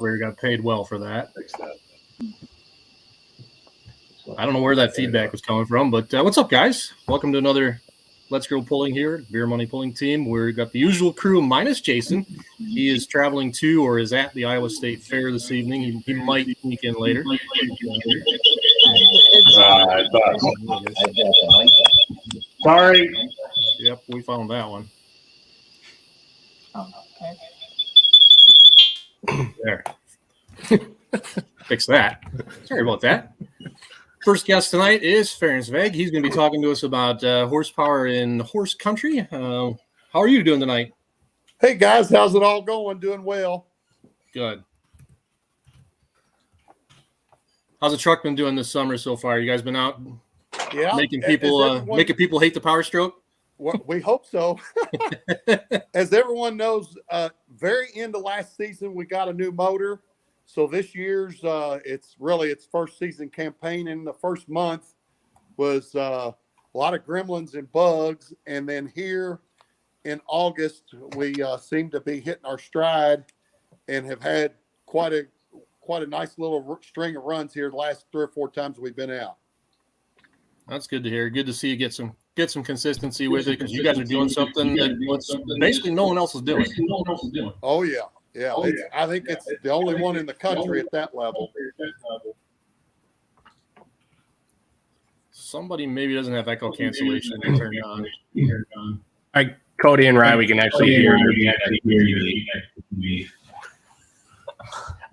We got paid well for that. I don't know where that feedback was coming from, but what's up, guys? Welcome to another Let's Go Pulling here, Beer Money Pulling Team. We've got the usual crew minus Jason. He is traveling to or is at the Iowa State Fair this evening. He might sneak in later. Sorry. Yep, we found that one. There. Fix that. Sorry about that. First guest tonight is Ference Vegh. He's going to be talking to us about horsepower in horse country. How are you doing tonight? Hey, guys. How's it all going? Doing well. Good. How's the truck been doing this summer so far? You guys been out making people hate the Power Stroke? Well, we hope so. As everyone knows, very end of last season, we got a new motor. So this year's, it's first season campaign. And the first month was a lot of gremlins and bugs. And then here in August, we seem to be hitting our stride and have had quite a nice little string of runs here the last 3 or 4 times we've been out. That's good to hear. Good to see you get some consistency with it, because you guys are doing something that basically no one else is doing. Oh, yeah. Yeah, I think it's the only one in the country at that level. Somebody maybe doesn't have echo cancellation turned on. All right, Cody and Rye, we can actually hear you.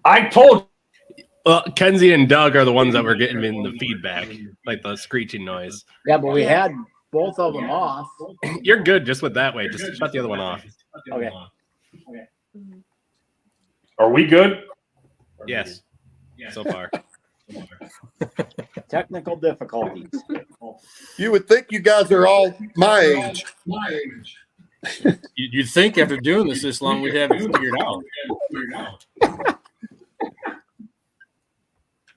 I told you. Well, Kenzie and Doug are the ones that were getting in the feedback, like the screeching noise. Yeah, but we had both of them off. You're good just with that way. Just shut the other one off. Okay. Are we good? Yes. So far. Technical difficulties. You would think you guys are all my age. You'd think after doing this long, we'd have it figured out.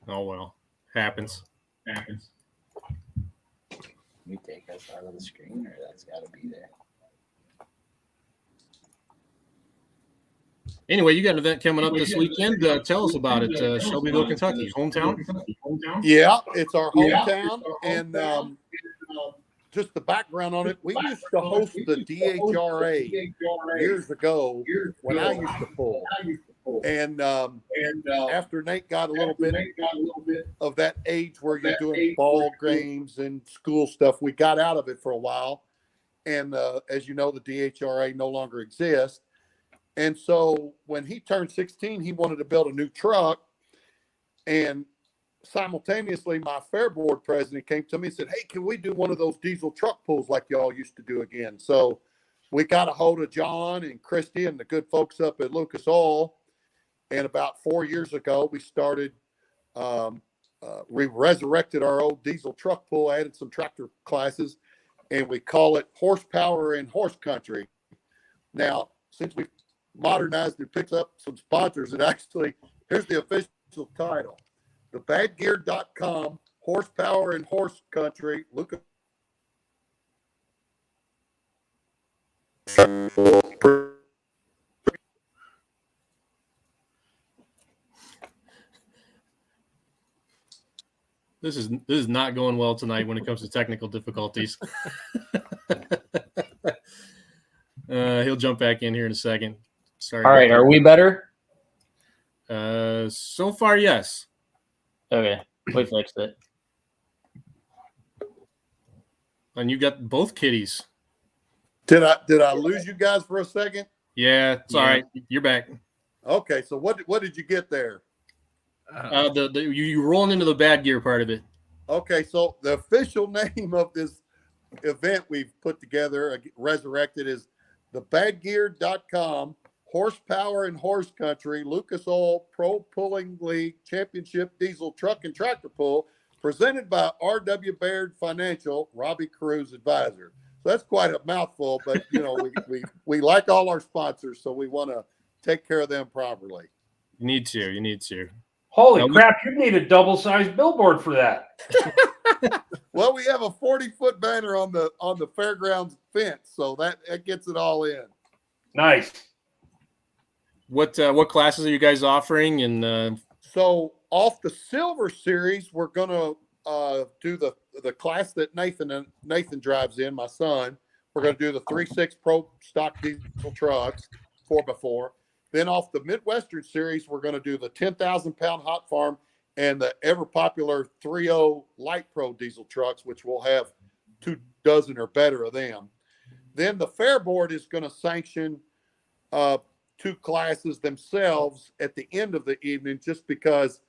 Oh, well. Happens. You take us out of the screen, or that's got to be there. Anyway, you got an event coming up this weekend. Tell us about it. Shelbyville, Kentucky, hometown. Yeah, it's our hometown, and just the background on it. We used to host the DHRA years ago when I used to pull, and after Nate got a little bit of that age where you're doing ball games and school stuff, we got out of it for a while, and as you know, the DHRA no longer exists. And so when he turned 16, he wanted to build a new truck. And simultaneously, my fair board president came to me and said, hey, can we do one of those diesel truck pulls like y'all used to do again? So we got a hold of John and Christy and the good folks up at Lucas Oil. And about 4 years ago, we started, we resurrected our old diesel truck pull, added some tractor classes, and we call it Horsepower in Horse Country. Now, since we've modernized and picked up some sponsors, and actually, here's the official title: thebadgear.com, Horsepower in Horse Country. Look at This is not going well tonight when it comes to technical difficulties. He'll jump back in here in a second. Sorry. All right, are we better? So far, yes. Okay, we fixed it. And you got both kitties. Did I lose you guys for a second? Yeah, it's all right. You're back. Okay, so what did you get there? You rolling into the bad gear part of it. Okay, so the official name of this event we've put together, resurrected, is thebadgear.com, Horsepower in Horse Country, Lucas Oil Pro Pulling League Championship Diesel Truck and Tractor Pull, presented by R.W. Baird Financial, Robbie Cruz Advisor. So that's quite a mouthful, but you know we like all our sponsors, so we want to take care of them properly. You need to. Holy crap, you need a double-sized billboard for that. Well, we have a 40-foot banner on the fairgrounds fence, so that gets it all in. Nice. What classes are you guys offering? And So off the silver series, we're gonna do the class that Nathan drives in, my son. We're gonna do the 3.6 Pro stock diesel trucks, 4x4. Then off the Midwestern series, we're gonna do the 10,000-pound hot farm and the ever popular 3.0 light pro diesel trucks, which will have 24 or better of them. Then the fair board is going to sanction 2 classes themselves at the end of the evening, just because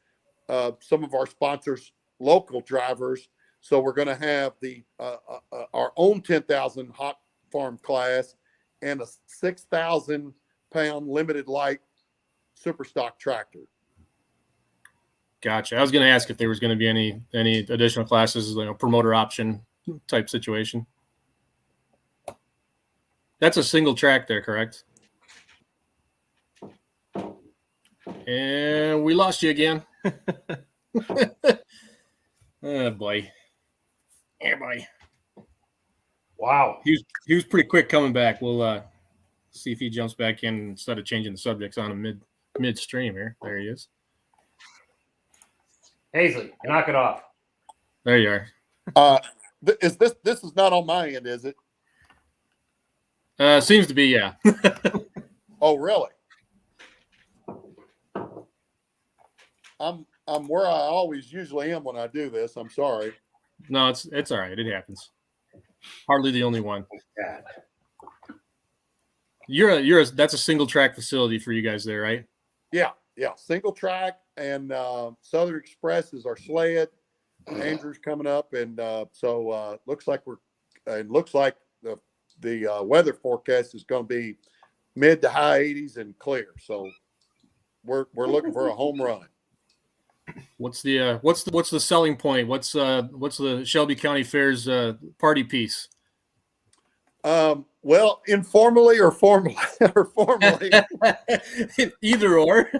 some of our sponsors, local drivers. So we're going to have our own 10,000 hot farm class and a 6,000-pound limited light super stock tractor. gotcha. I was going to ask if there was going to be any additional classes, promoter option type situation. That's a single track there, correct? And we lost you again. Oh boy. Yeah, boy. Wow. He was pretty quick coming back. We'll see if he jumps back in instead of changing the subjects on him midstream here. There he is. Hazley, knock it off. There you are. Is this is not on my end, is it? Seems to be, yeah. Oh, really? I'm where I always usually am when I do this. I'm sorry. No, it's all right. It happens. Hardly the only one. That's a single track facility for you guys there, right? Yeah. Single track, and Southern Express is our sled. Andrew's coming up, and so looks like the weather forecast is going to be mid to high 80s and clear. So we're looking for a home run. What's the selling point? What's the Shelby County Fair's party piece? Well, informally or formally, Either or.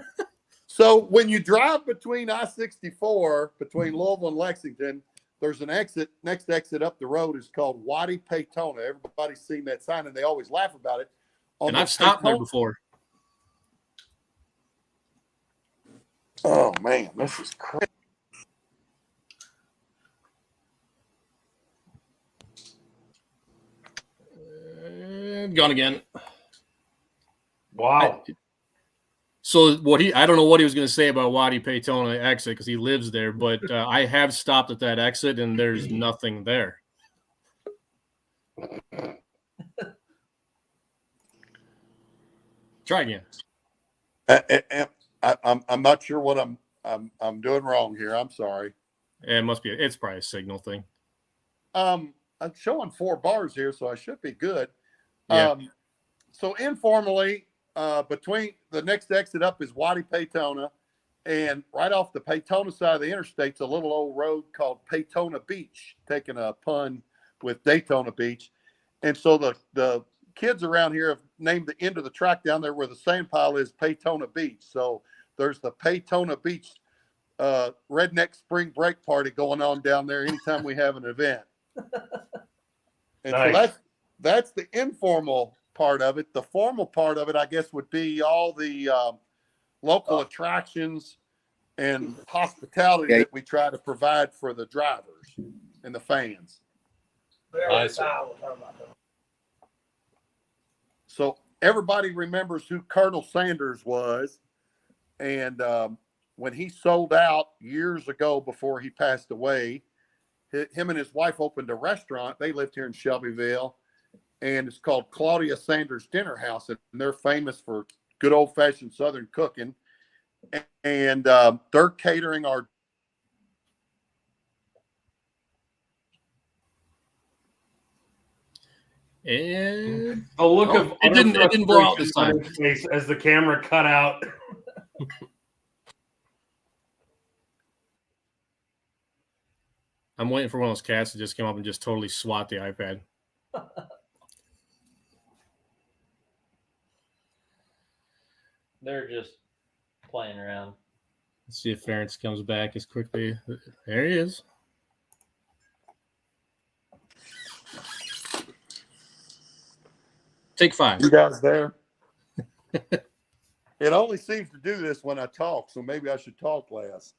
So when you drive between I-64, between Louisville and Lexington, there's an next exit up the road is called Waddy Paytona. Everybody's seen that sign, and they always laugh about it. And I've stopped there before. Oh, man, this is crazy. Gone again. Wow. So I don't know what he was going to say about Waddy Paytona exit because he lives there, but I have stopped at that exit and there's nothing there. Try again. I'm not sure what I'm doing wrong here. I'm sorry. It must be. It's probably a signal thing. I'm showing 4 bars here, so I should be good. Yeah. So informally, between the next exit up is Waddy Paytona, and right off the Paytona side of the interstate's a little old road called Paytona Beach, taking a pun with Daytona Beach. And so the kids around here have named the end of the track down there where the sand pile is Paytona Beach. So there's the Paytona Beach redneck spring break party going on down there anytime we have an event. And nice. So that's the informal part of it. The formal part of it, I guess, would be all the local attractions and hospitality that we try to provide for the drivers and the fans. Nice. So everybody remembers who Colonel Sanders was. And when he sold out years ago before he passed away, him and his wife opened a restaurant. They lived here in Shelbyville, and it's called Claudia Sanders Dinner House. And they're famous for good old-fashioned Southern cooking. And they're catering our And The look of it didn't blow out this time. face as the camera cut out. I'm waiting for one of those cats to just come up and just totally swat the iPad. They're just playing around. Let's see if Ference comes back as quickly. There he is. Take 5. You guys there? It only seems to do this when I talk, so maybe I should talk less.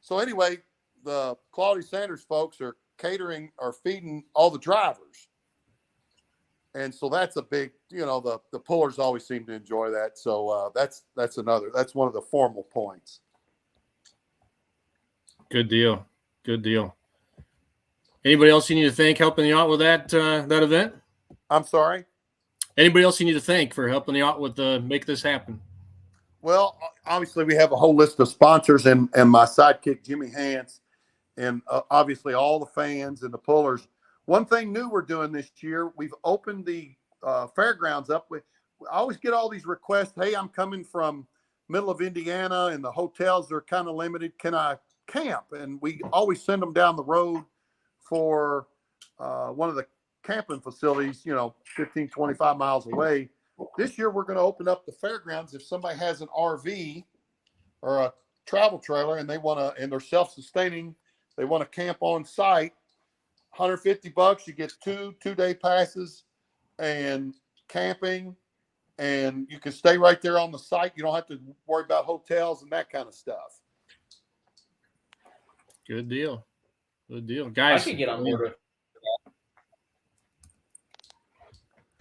So anyway, the Claudia Sanders folks are catering or feeding all the drivers. And so that's a big, the pullers always seem to enjoy that. So that's one of the formal points. Good deal. Good deal. Anybody else you need to thank helping you out with that event? I'm sorry? Anybody else you need to thank for helping you out with make this happen? Well, obviously we have a whole list of sponsors and my sidekick, Jimmy Hance, and obviously all the fans and the pullers. One thing new we're doing this year, we've opened the fairgrounds up. I always get all these requests. Hey, I'm coming from middle of Indiana and the hotels are kind of limited. Can I camp? And we always send them down the road for one of the camping facilities, 15, 25 miles away. This year, we're going to open up the fairgrounds. If somebody has an RV or a travel trailer and and they're self-sustaining, they want to camp on site, $150, you get two-day passes and camping, and you can stay right there on the site. You don't have to worry about hotels and that kind of stuff. Good deal. Good deal. Guys, I could get on board with that.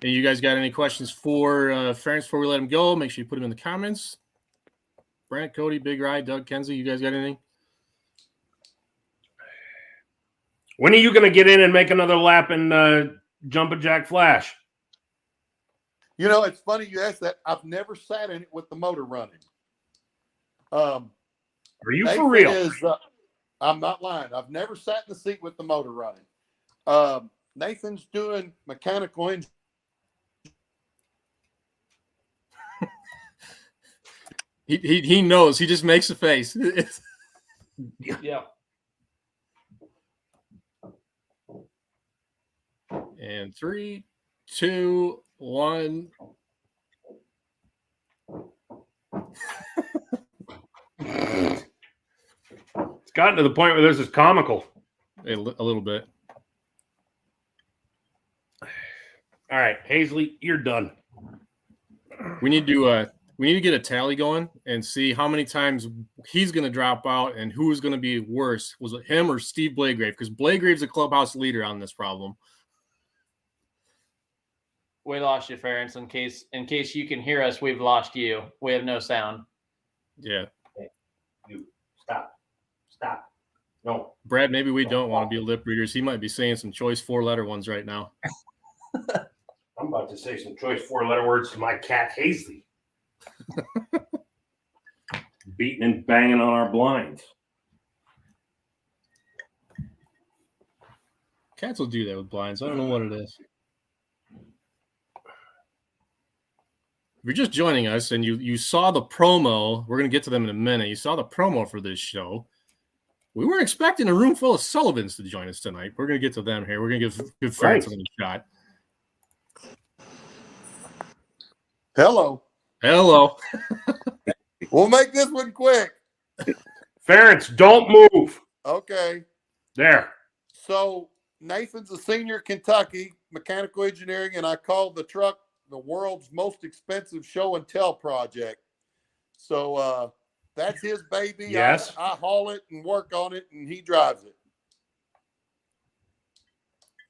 Hey, you guys got any questions for Ference before we let him go? Make sure you put them in the comments. Brent, Cody, Big Rye, Doug, Kenzie, you guys got anything? When are you going to get in and make another lap and jump a Jack Flash? It's funny you asked that. I've never sat in it with the motor running. Are you Nathan for real? I'm not lying. I've never sat in the seat with the motor running. Nathan's doing mechanical engineering. He knows. He just makes a face. Yeah. And 3, 2, 1. It's gotten to the point where this is comical. A little bit. All right, Hazley, you're done. We need to get a tally going and see how many times he's going to drop out and who's going to be worse. Was it him or Steve Blagrave? Because Blagrave's a clubhouse leader on this problem. We lost you, Ference. In case you can hear us, we've lost you. We have no sound. Yeah. Hey, you stop. No. Brad, maybe we don't want to be lip readers. He might be saying some choice 4-letter ones right now. I'm about to say some choice 4-letter words to my cat, Hazley. Beating and banging on our blinds. Cats will do that with blinds. I don't know what it is. If you're just joining us and you saw the promo, we're going to get to them in a minute. You saw the promo for this show. We weren't expecting a room full of Sullivans to join us tonight. We're going to get to them here. We're going to give Ference a shot. Hello. We'll make this one quick. Ference, don't move. Okay. There. So Nathan's a senior at Kentucky, mechanical engineering, and I called the truck the world's most expensive show and tell project. So that's his baby. Yes. I haul it and work on it, and he drives it.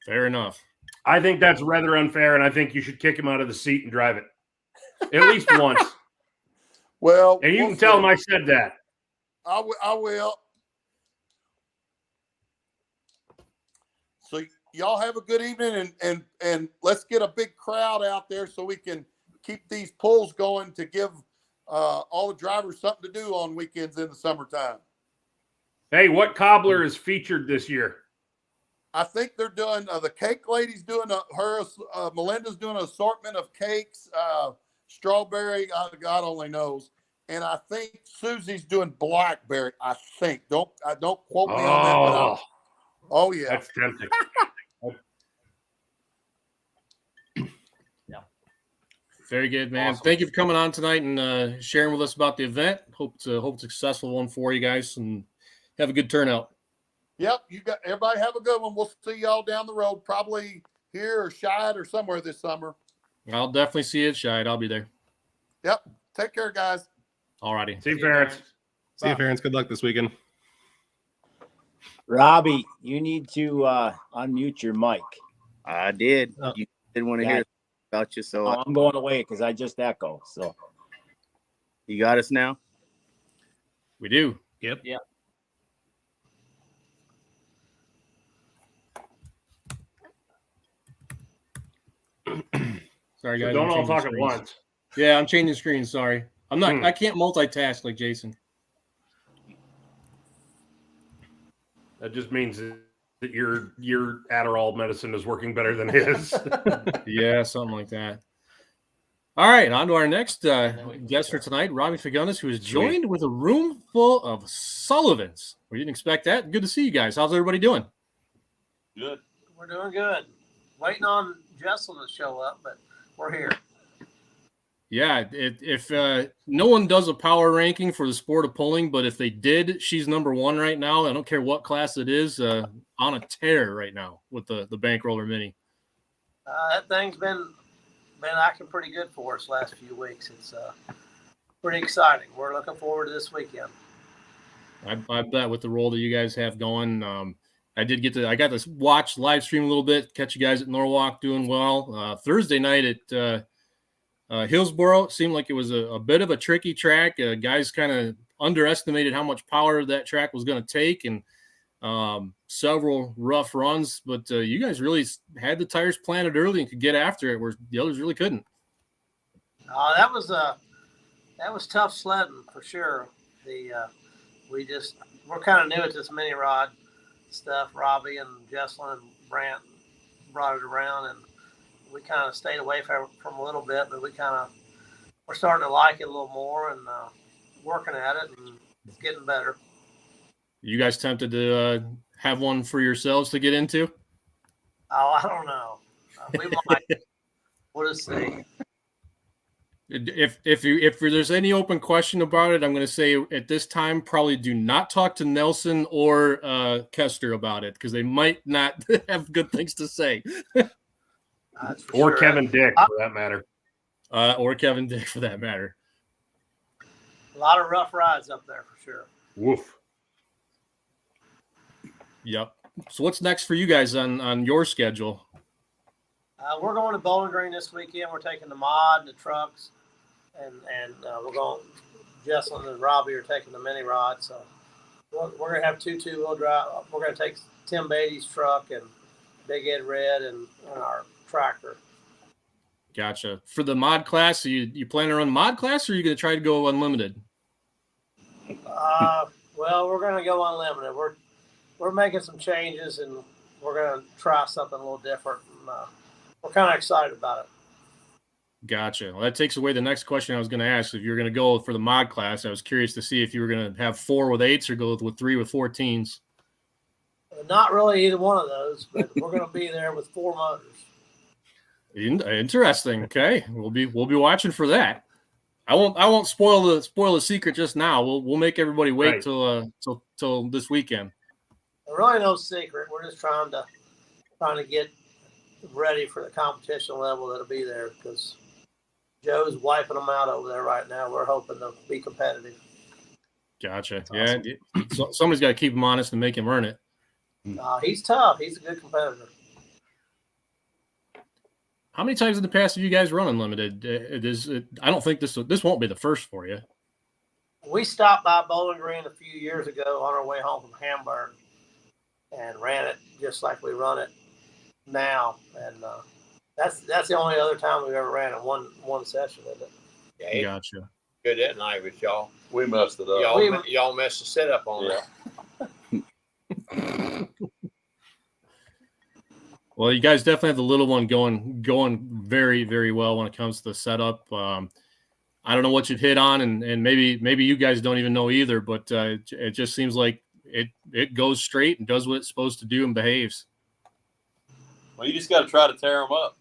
Fair enough. I think that's rather unfair, and I think you should kick him out of the seat and drive it. At least once. Well, And you can tell him I said that. I will. So y'all have a good evening, and let's get a big crowd out there so we can keep these pulls going to give all the drivers something to do on weekends in the summertime. Hey, what cobbler is featured this year? I think they're doing the cake lady's doing Melinda's doing an assortment of cakes, strawberry, God only knows. And I think Susie's doing blackberry. I think. Don't quote me on that. Oh yeah, that's tempting. Yeah. Very good, man. Awesome. Thank you for coming on tonight and sharing with us about the event. Hope it's a successful one for you guys and have a good turnout. Yep, everybody have a good one. We'll see y'all down the road, probably here or Shad or somewhere this summer. I'll definitely see it, Shide. I'll be there. Yep. Take care, guys. All righty. See you, Ference. See you, Ference. Good luck this weekend. Robbie, you need to unmute your mic. I did. Oh. You didn't want to Yeah. hear about you, so Oh, I'm going away because I just echo. So you got us now. We do. Yep. Sorry, So guys. don't I'm all changing talk at screens. once. Yeah, I'm changing screens. Sorry. I'm not. Hmm. I can't multitask like Jason. That just means that your Adderall medicine is working better than his. Yeah, something like that. All right, on to our next guest for tonight, Robbie Fagundes, who is joined with a room full of Sullivans. We didn't expect that. Good to see you guys. How's everybody doing? Good. We're doing good. Waiting on Jesslyn to show up, but we're here. Yeah, if no one does a power ranking for the sport of pulling, but if they did, she's number one right now. I don't care what class it is, on a tear right now with the bankroller mini. That thing's been acting pretty good for us last few weeks. It's pretty exciting. We're looking forward to this weekend. I bet with the role that you guys have going, I got to watch live stream a little bit, catch you guys at Norwalk doing well. Thursday night at Hillsboro seemed like it was a bit of a tricky track. Guys kind of underestimated how much power that track was going to take, and several rough runs. But you guys really had the tires planted early and could get after it, where the others really couldn't. That was tough sledding for sure. We're kind of new at this mini rod stuff. Robbie and Jesslyn and Brant brought it around, and we kind of stayed away from a little bit, but we're starting to like it a little more and working at it, and it's getting better. You guys tempted to have one for yourselves to get into? Oh, I don't know. We might. We'll just see. If there's any open question about it, I'm going to say at this time, probably do not talk to Nelson or Kester about it, because they might not have good things to say. Or sure. Kevin Dick, for that matter. Or Kevin Dick, for that matter. A lot of rough rides up there for sure. Woof. Yep. So what's next for you guys on your schedule? We're going to Bowling Green this weekend. We're taking the mod and the trucks, and we're going. Jesslyn and Robbie are taking the mini rod. So we're going to have two two-wheel drive. We're going to take Tim Beatty's truck and Big Ed Red and our tractor. Gotcha. For the mod class, you plan to run mod class, or are you going to try to go unlimited? Well, we're going to go unlimited. We're making some changes, and we're going to try something a little different. And, we're kind of excited about it. Gotcha. Well, that takes away the next question I was going to ask. If you were going to go for the mod class, I was curious to see if you were going to have 4 with 8s or go with 3 with 14s. Not really either one of those, but we're going to be there with 4 motors. Interesting. Okay, we'll be watching for that. I won't spoil the secret just now. We'll make everybody wait till this weekend. Really no secret. We're just trying to get ready for the competition level that'll be there, because Joe's wiping them out over there right now. We're hoping to be competitive. Gotcha. That's Yeah. awesome. So somebody's got to keep him honest and make him earn it. He's tough. He's a good competitor. How many times in the past have you guys run unlimited? I don't think this won't be the first for you. We stopped by Bowling Green a few years ago on our way home from Hamburg and ran it just like we run it now, and that's the only other time we've ever ran it one session, isn't it? Yeah, Gotcha. good that night with y'all. We messed it up. Y'all messed the setup on that. Well, you guys definitely have the little one going very, very well when it comes to the setup. I don't know what you've hit on, and maybe you guys don't even know either, but it just seems like it goes straight and does what it's supposed to do and behaves. Well, you just got to try to tear them up.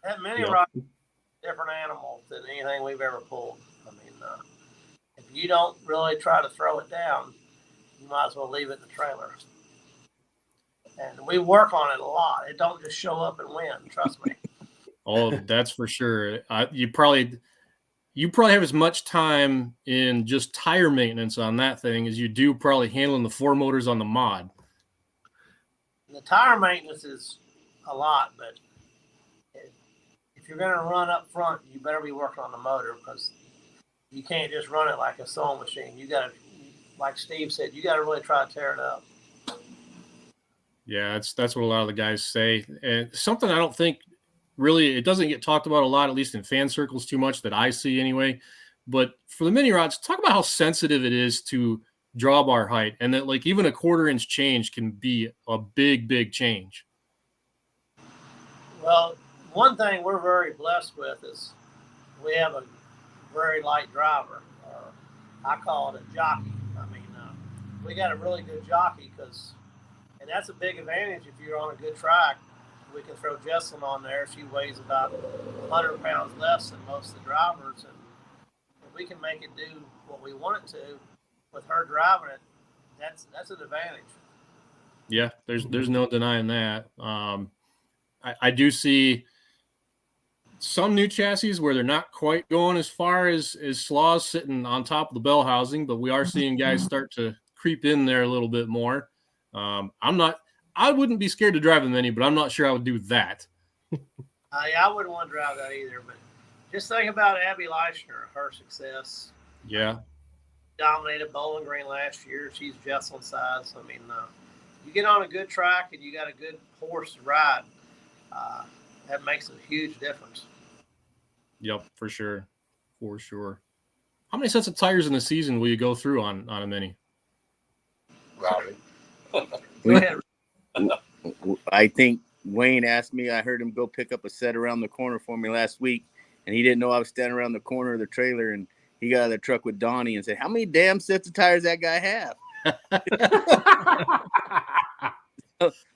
That mini rod is a different animal than anything we've ever pulled. I mean, if you don't really try to throw it down, you might as well leave it in the trailer. And we work on it a lot. It don't just show up and win. Trust me. Oh, that's for sure. You probably have as much time in just tire maintenance on that thing as you do probably handling the 4 motors on the mod. The tire maintenance is a lot, but if you're going to run up front, you better be working on the motor, because you can't just run it like a sewing machine. You got to, like Steve said, you got to really try to tear it up. Yeah, that's what a lot of the guys say. And something I don't think really, it doesn't get talked about a lot, at least in fan circles too much that I see anyway. But for the mini rods, talk about how sensitive it is to drawbar height, and that like even a 1/4 inch change can be a big change. Well, one thing we're very blessed with is we have a very light driver. I call it a jockey. I mean, we got a really good jockey, and that's a big advantage if you're on a good track. We can throw Jesslyn on there. She weighs about 100 pounds less than most of the drivers, and if we can make it do what we want it to with her driving it, that's an advantage. Yeah, there's no denying that. I do see some new chassis where they're not quite going as far as Slaws sitting on top of the bell housing, but we are seeing guys start to creep in there a little bit more. I wouldn't be scared to drive the Mini, but I'm not sure I would do that. I wouldn't want to drive that either, but just think about Abby Leishner, her success. Yeah. Dominated Bowling Green last year. She's Jesslyn size. I mean, you get on a good track and you got a good horse to ride, that makes a huge difference. Yep, for sure. For sure. How many sets of tires in the season will you go through on a Mini? Robbie. Go ahead. I think Wayne asked me, I heard him go pick up a set around the corner for me last week, and he didn't know I was standing around the corner of the trailer, and he got out of the truck with Donnie and said, how many damn sets of tires that guy have?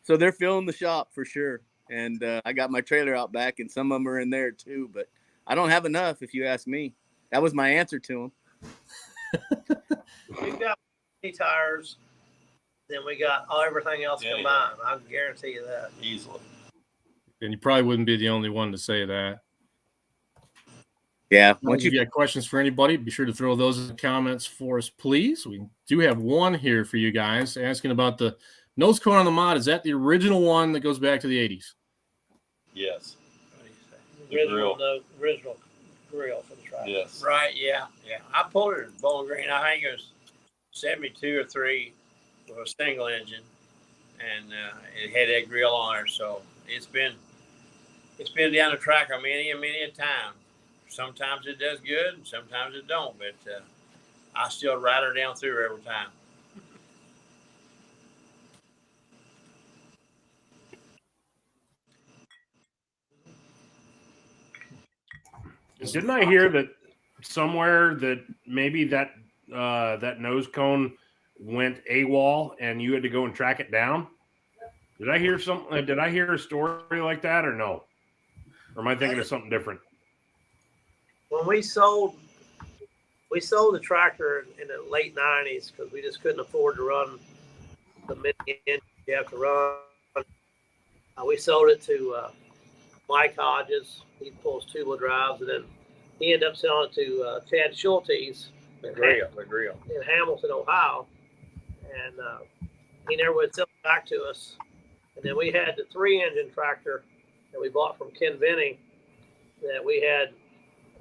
So they're filling the shop for sure. And I got my trailer out back, and some of them are in there too, but I don't have enough, if you ask me. That was my answer to him. We've got tires, then we got everything else combined. I can guarantee you that. Easily. And you probably wouldn't be the only one to say that. Yeah. Once you got questions for anybody, be sure to throw those in the comments for us, please. We do have one here for you guys asking about the nose cone on the mod. Is that the original one that goes back to the 80s? Yes. Original grill for the track. Yes. Right, yeah. I pulled it at Bowling Green. I think it was 72 or 3 with a single engine, and it had that grill on there. So it's been down the track many a time. Sometimes it does good, and sometimes it don't. But I still ride her down through every time. Didn't I hear that somewhere that maybe that nose cone went AWOL and you had to go and track it down? Did I hear something? Did I hear a story like that or no? Or am I thinking of something different? When we sold the tractor in the late 90s because we just couldn't afford to run the mini engine you have to run. We sold it to Mike Hodges. He pulls 2-wheel drives, and then he ended up selling it to Chad Schultz The grill. in Hamilton, Ohio. And he never would sell it back to us. And then we had the 3-engine tractor that we bought from Ken Venning that we had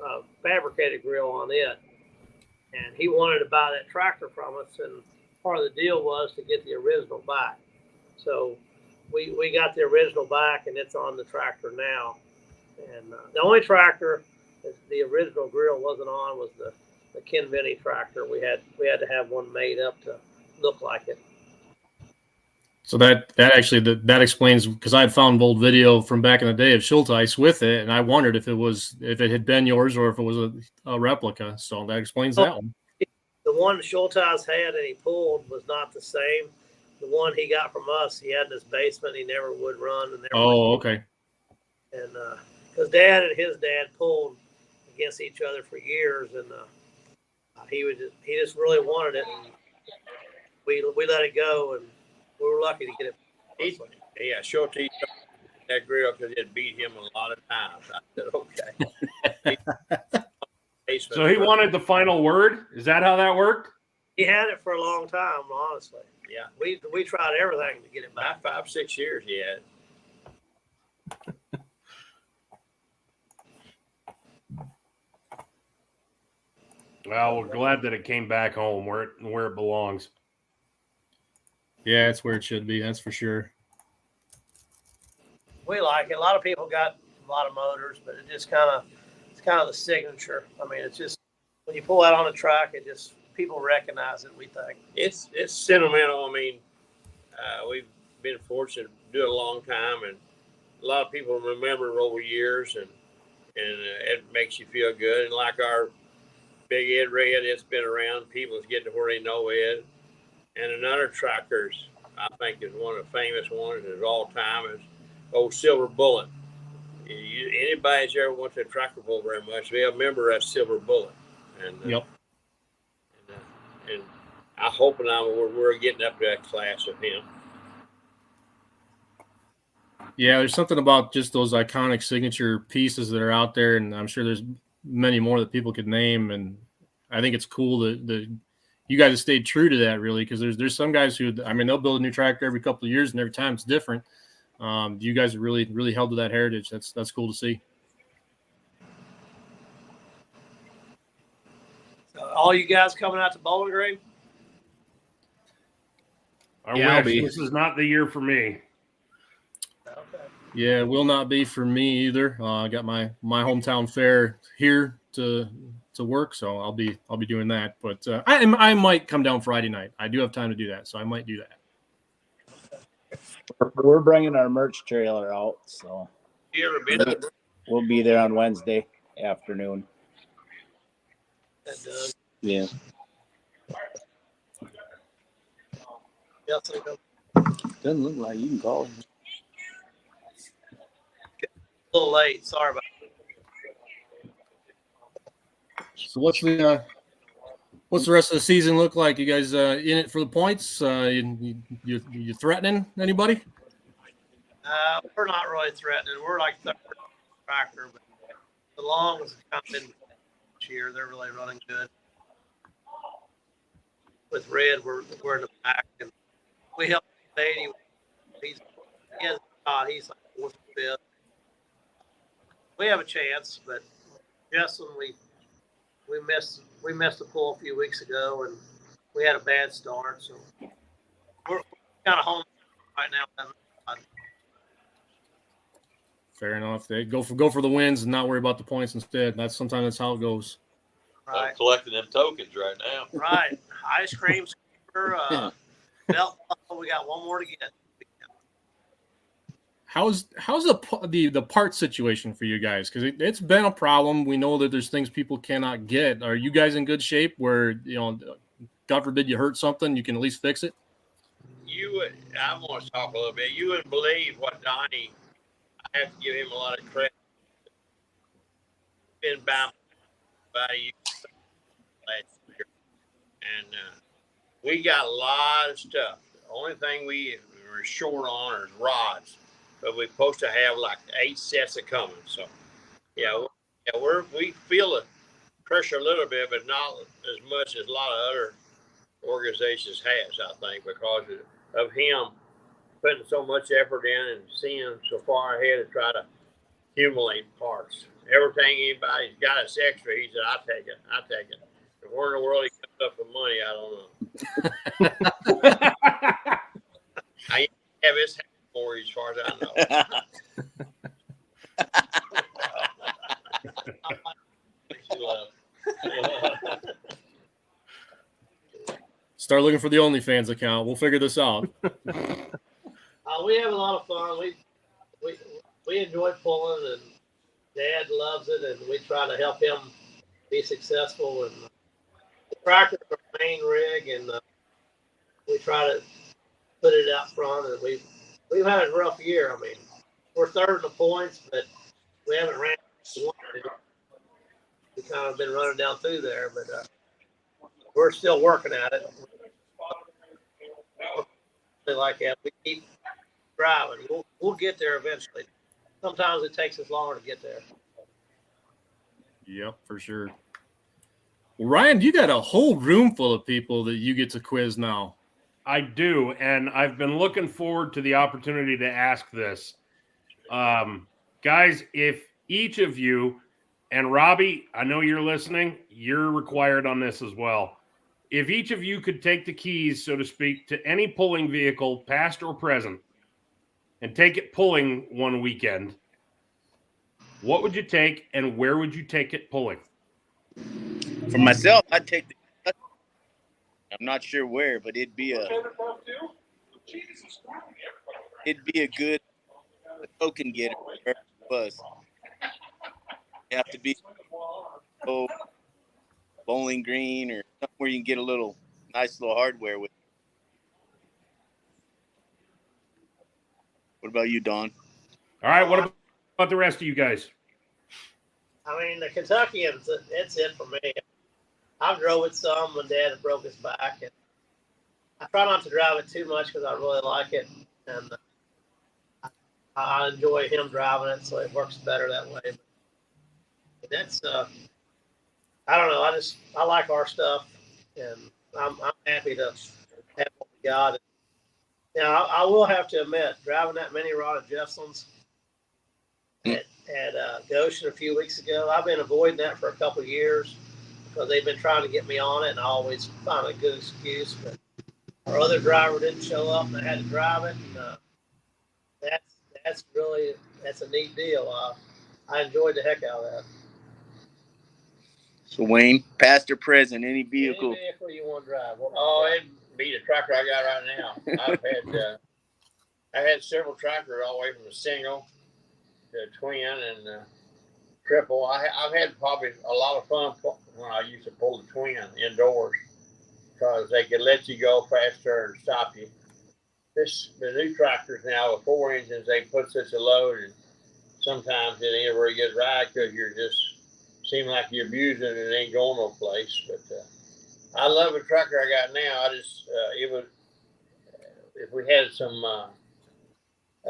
a fabricated grill on it. And he wanted to buy that tractor from us, and part of the deal was to get the original back. So we got the original back, and it's on the tractor now. And the only tractor that the original grill wasn't on was the Ken Venning tractor. We had to have one made up to look like it. So that explains, because I had found old video from back in the day of Schultz with it, and I wondered if it had been yours or if it was a replica. So that explains that one. The one Schultz had and he pulled was not the same. The one he got from us, he had in his basement. He never would run. Okay. And because Dad and his dad pulled against each other for years, and he just really wanted it. And we let it go, and we were lucky to get it. Yeah, Schultz that grill because it beat him a lot of times. I said, okay. So he wanted the final word. Is that how that worked? He had it for a long time, honestly. Yeah, We tried everything to get it back. about 5-6 years he had. Well, we're glad that it came back home where it belongs. Yeah, it's where it should be. That's for sure. We like it. A lot of people got a lot of motors, but it's kind of the signature. I mean, it's just when you pull out on the track, it just people recognize it. We think It's sentimental. I mean, we've been fortunate to do it a long time, and a lot of people remember over years, and it makes you feel good. And like our Big Ed Red, it's been around. People's getting to where they know Ed. And another trackers, I think, is one of the famous ones of all time is old Silver Bullet. Anybody that's ever went to a tractor pull very much, they'll remember that Silver Bullet. And Yep. And I hope now we're getting up to that class of him. Yeah, there's something about just those iconic signature pieces that are out there, and I'm sure there's many more that people could name. And I think it's cool that you guys have stayed true to that, really, because there's some guys who, I mean, they'll build a new tractor every couple of years, and every time it's different. You guys have really held to that heritage. That's cool to see. all you guys coming out to Bowling Green. I wish. This is not the year for me. Okay. Yeah, it will not be for me either. I got my hometown fair here to work, so I'll be doing that. But I might come down Friday night. I do have time to do that, so I might do that. We're bringing our merch trailer out, so You ever been to we'll be there on Wednesday afternoon. Yeah. Doesn't look like you can call him. A little late. Sorry about that. So what's the rest of the season look like? You guys in it for the points? You threatening anybody? We're not really threatening. We're like third tractor, but the Longs have come in this year. They're really running good. With Red, we're in the back, and we help Beatty. He's like fourth or fifth. We have a chance, but Jesslyn, we missed the pull a few weeks ago, and we had a bad start, so we're kind of home right now. Fair enough. They go for the wins and not worry about the points instead. Sometimes that's how it goes. Right. I'm collecting them tokens right now. Right. Ice cream scooper, belt. We got one more to get. How's the part situation for you guys? Because it's been a problem. We know that there's things people cannot get. Are you guys in good shape where, God forbid you hurt something, you can at least fix it? I want to talk a little bit. You wouldn't believe what Donnie, I have to give him a lot of credit. Been about a year last year. And we got a lot of stuff. The only thing we were short on is rods. But we're supposed to have like 8 sets of coming. So, we feel the pressure a little bit, but not as much as a lot of other organizations has, I think, because of him putting so much effort in and seeing so far ahead to try to accumulate parts. Everything anybody's got us extra, he said, I take it. If where in the world he comes up with money, I don't know. I have his for as far as I know. Start looking for the OnlyFans account. We'll figure this out. We have a lot of fun. We enjoy pulling, and Dad loves it, and we try to help him be successful. And the tractor's our main rig, and we try to put it out front. And we've had a rough year. I mean, we're third in the points, but we haven't ran one. We kind of been running down through there, but we're still working at it. Like that, we driving. We'll get there eventually. Sometimes it takes us longer to get there. Yep, for sure. Well, Ryan, you got a whole room full of people that you get to quiz now. I do, and I've been looking forward to the opportunity to ask this. Guys, if each of you, and Robbie, I know you're listening, you're required on this as well. If each of you could take the keys, so to speak, to any pulling vehicle, past or present, and take it pulling one weekend, what would you take and where would you take it pulling? For myself, I'd take the. I'm not sure where, but it'd be a good token getter wherever it was. You have to be Bowling Green or somewhere you can get a little nice little hardware with. What about you, Don? All right, what about the rest of you guys? I mean, the Kentuckians, it's it for me. I've drove it some when Dad broke his back, and I try not to drive it too much because I really like it, and I enjoy him driving it, so it works better that way. But that's I don't know. I like our stuff, and I'm happy to have what we got. Now I will have to admit, driving that mini rod at Jesslyn's at Goshen a few weeks ago, I've been avoiding that for a couple of years because they've been trying to get me on it, and I always find a good excuse. But our other driver didn't show up, and I had to drive it. And that's a neat deal. I enjoyed the heck out of that. So Wayne, past or present, any vehicle? Any vehicle you want to drive? It'd be the tractor I got right now. I've had several tractors all the way from a single to a twin and triple. I've had probably a lot of fun when I used to pull the twin indoors because they could let you go faster and stop you. The new tractors now with 4 engines, they put such a load, and sometimes it ain't a very good ride because you're just seem like you're abusing it and it ain't going no place. But I love the tractor I got now. I just it would if we had some a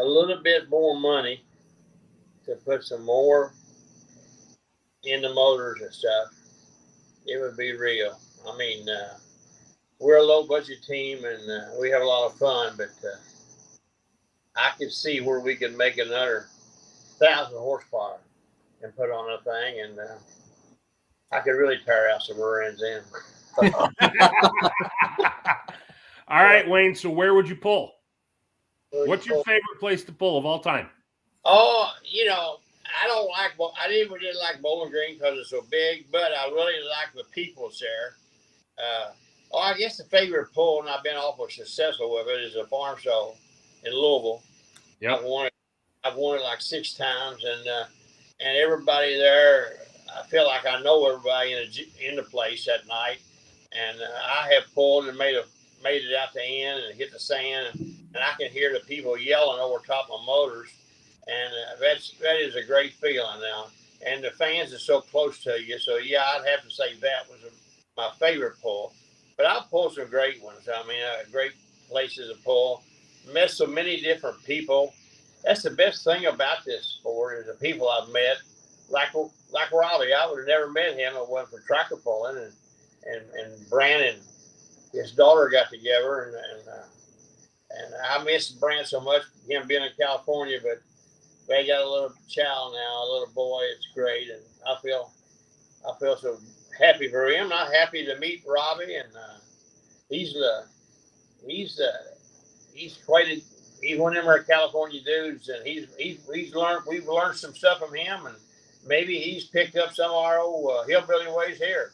little bit more money to put some more in the motors and stuff, it would be real. I mean, we're a low budget team and we have a lot of fun, but I could see where we could make another 1,000 horsepower and put on a thing, and I could really tear out some rear ends in. All right, Wayne. So where would you pull? What's your favorite place to pull of all time? Oh, I didn't really like Bowling Green because it's so big, but I really like the people's there. I guess the favorite pull, and I've been awful successful with it, is a farm show in Louisville. Yep. I've won it like 6 times, and everybody there, I feel like I know everybody in the place that night, and I have pulled and made it out the end and hit the sand, and I can hear the people yelling over top of motors, and that is a great feeling now. And the fans are so close to you, so yeah, I'd have to say that was my favorite pull. But I've pulled some great ones. I mean, great places to pull. Met so many different people. That's the best thing about this sport is the people I've met. Like Robbie, I would have never met him if it wasn't for tractor pulling. And Brandon, his daughter got together, and I miss Brandon so much, him being in California, but they got a little child now, a little boy. It's great, and I feel so happy for him. I'm happy to meet Robbie, and he's one of them California dudes, and we've learned some stuff from him, and maybe he's picked up some of our old hillbilly ways here.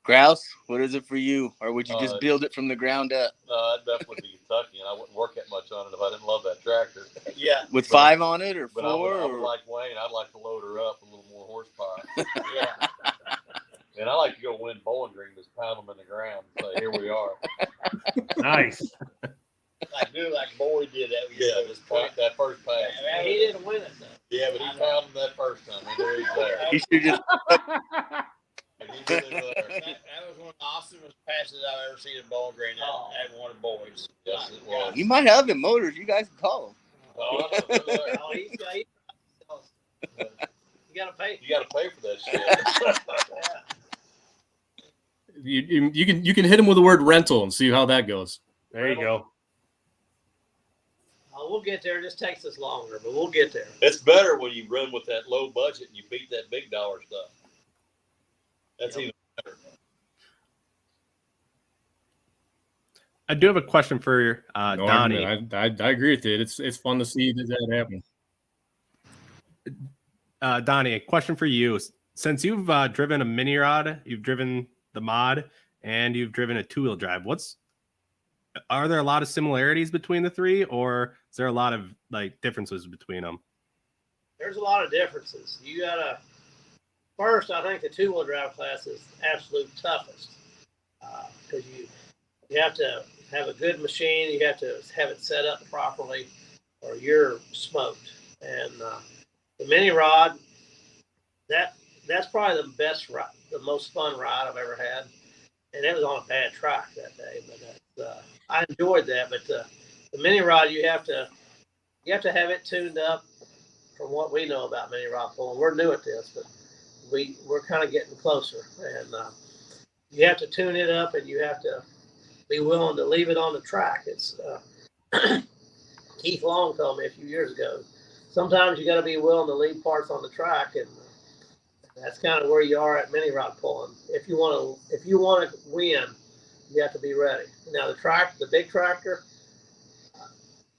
Grouse, what is it for you? Or would you just build it from the ground up? I'd definitely be Kentucky, and I wouldn't work that much on it if I didn't love that tractor. Yeah. With 5 on it or 4? But I would like Wayne. I'd like to load her up a little more horsepower. Yeah. And I like to go win Bowling Green, just pound them in the ground. So here we are. Nice. Like Boyd did that. Yeah, just that first pass. Yeah, he didn't win it though. Yeah, but he pounded them that first time. And there he's there. He should just. That was one of the awesomest passes I've ever seen in Bowling Green at one of the boys. Yes, it was. You might have him motors. You guys can call him. Oh, he's got, you gotta pay. You gotta pay for that shit. You can hit him with the word rental and see how that goes. There you go. We'll get there. It just takes us longer, but we'll get there. It's better when you run with that low budget and you beat that big dollar stuff. That's even better. I do have a question for No Donnie. argument. I agree with it. It's fun to see that happen. Donnie, a question for you. Since you've driven a mini rod, you've driven the mod, and you've driven a two-wheel drive, are there a lot of similarities between the three, or is there a lot of differences between them? There's a lot of differences. You gotta first. I think the two-wheel drive class is absolute toughest because you have to have a good machine. You have to have it set up properly, or you're smoked. And the mini rod, that's probably the best ride, the most fun ride I've ever had. And it was on a bad track that day, but I enjoyed that. But the mini rod, you have to have it tuned up. From what we know about mini rod pulling, we're new at this, but we're kind of getting closer. And you have to tune it up, and you have to be willing to leave it on the track. It's Keith Long told me a few years ago. Sometimes you got to be willing to leave parts on the track, and that's kind of where you are at mini rod pulling. If you want to win, you have to be ready. Now the big tractor,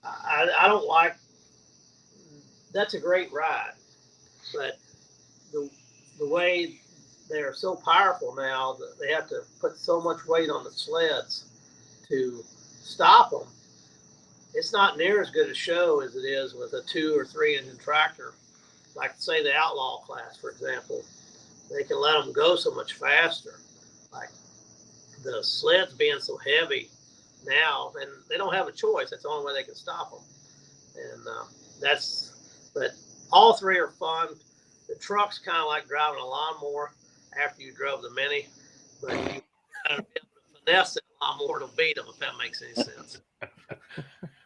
I don't like. That's a great ride, but the way they are so powerful now that they have to put so much weight on the sleds to stop them. It's not near as good a show as it is with a 2 or 3 engine tractor. Like say the Outlaw class, for example, they can let them go so much faster. Like the sleds being so heavy now, and they don't have a choice. That's the only way they can stop them. And but all three are fun. The truck's kind of like driving a lawnmower after you drove the Mini, but you got to be able to finesse that lawnmower to beat them, if that makes any sense.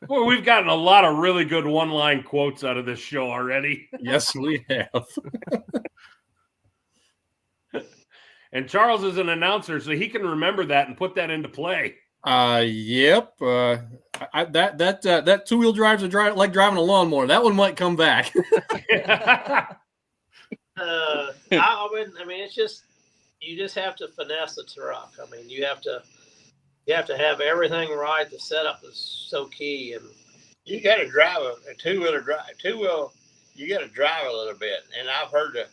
Well, we've gotten a lot of really good one-line quotes out of this show already. Yes, we have. And Charles is an announcer, so he can remember that and put that into play. Yep. That two-wheel drives are like driving a lawnmower. That one might come back. I mean, it's just you just have to finesse the truck. I mean, you have to have everything right. The setup is so key, and you got to drive a two-wheeler drive. Two-wheel, you got to drive a little bit. And I've heard the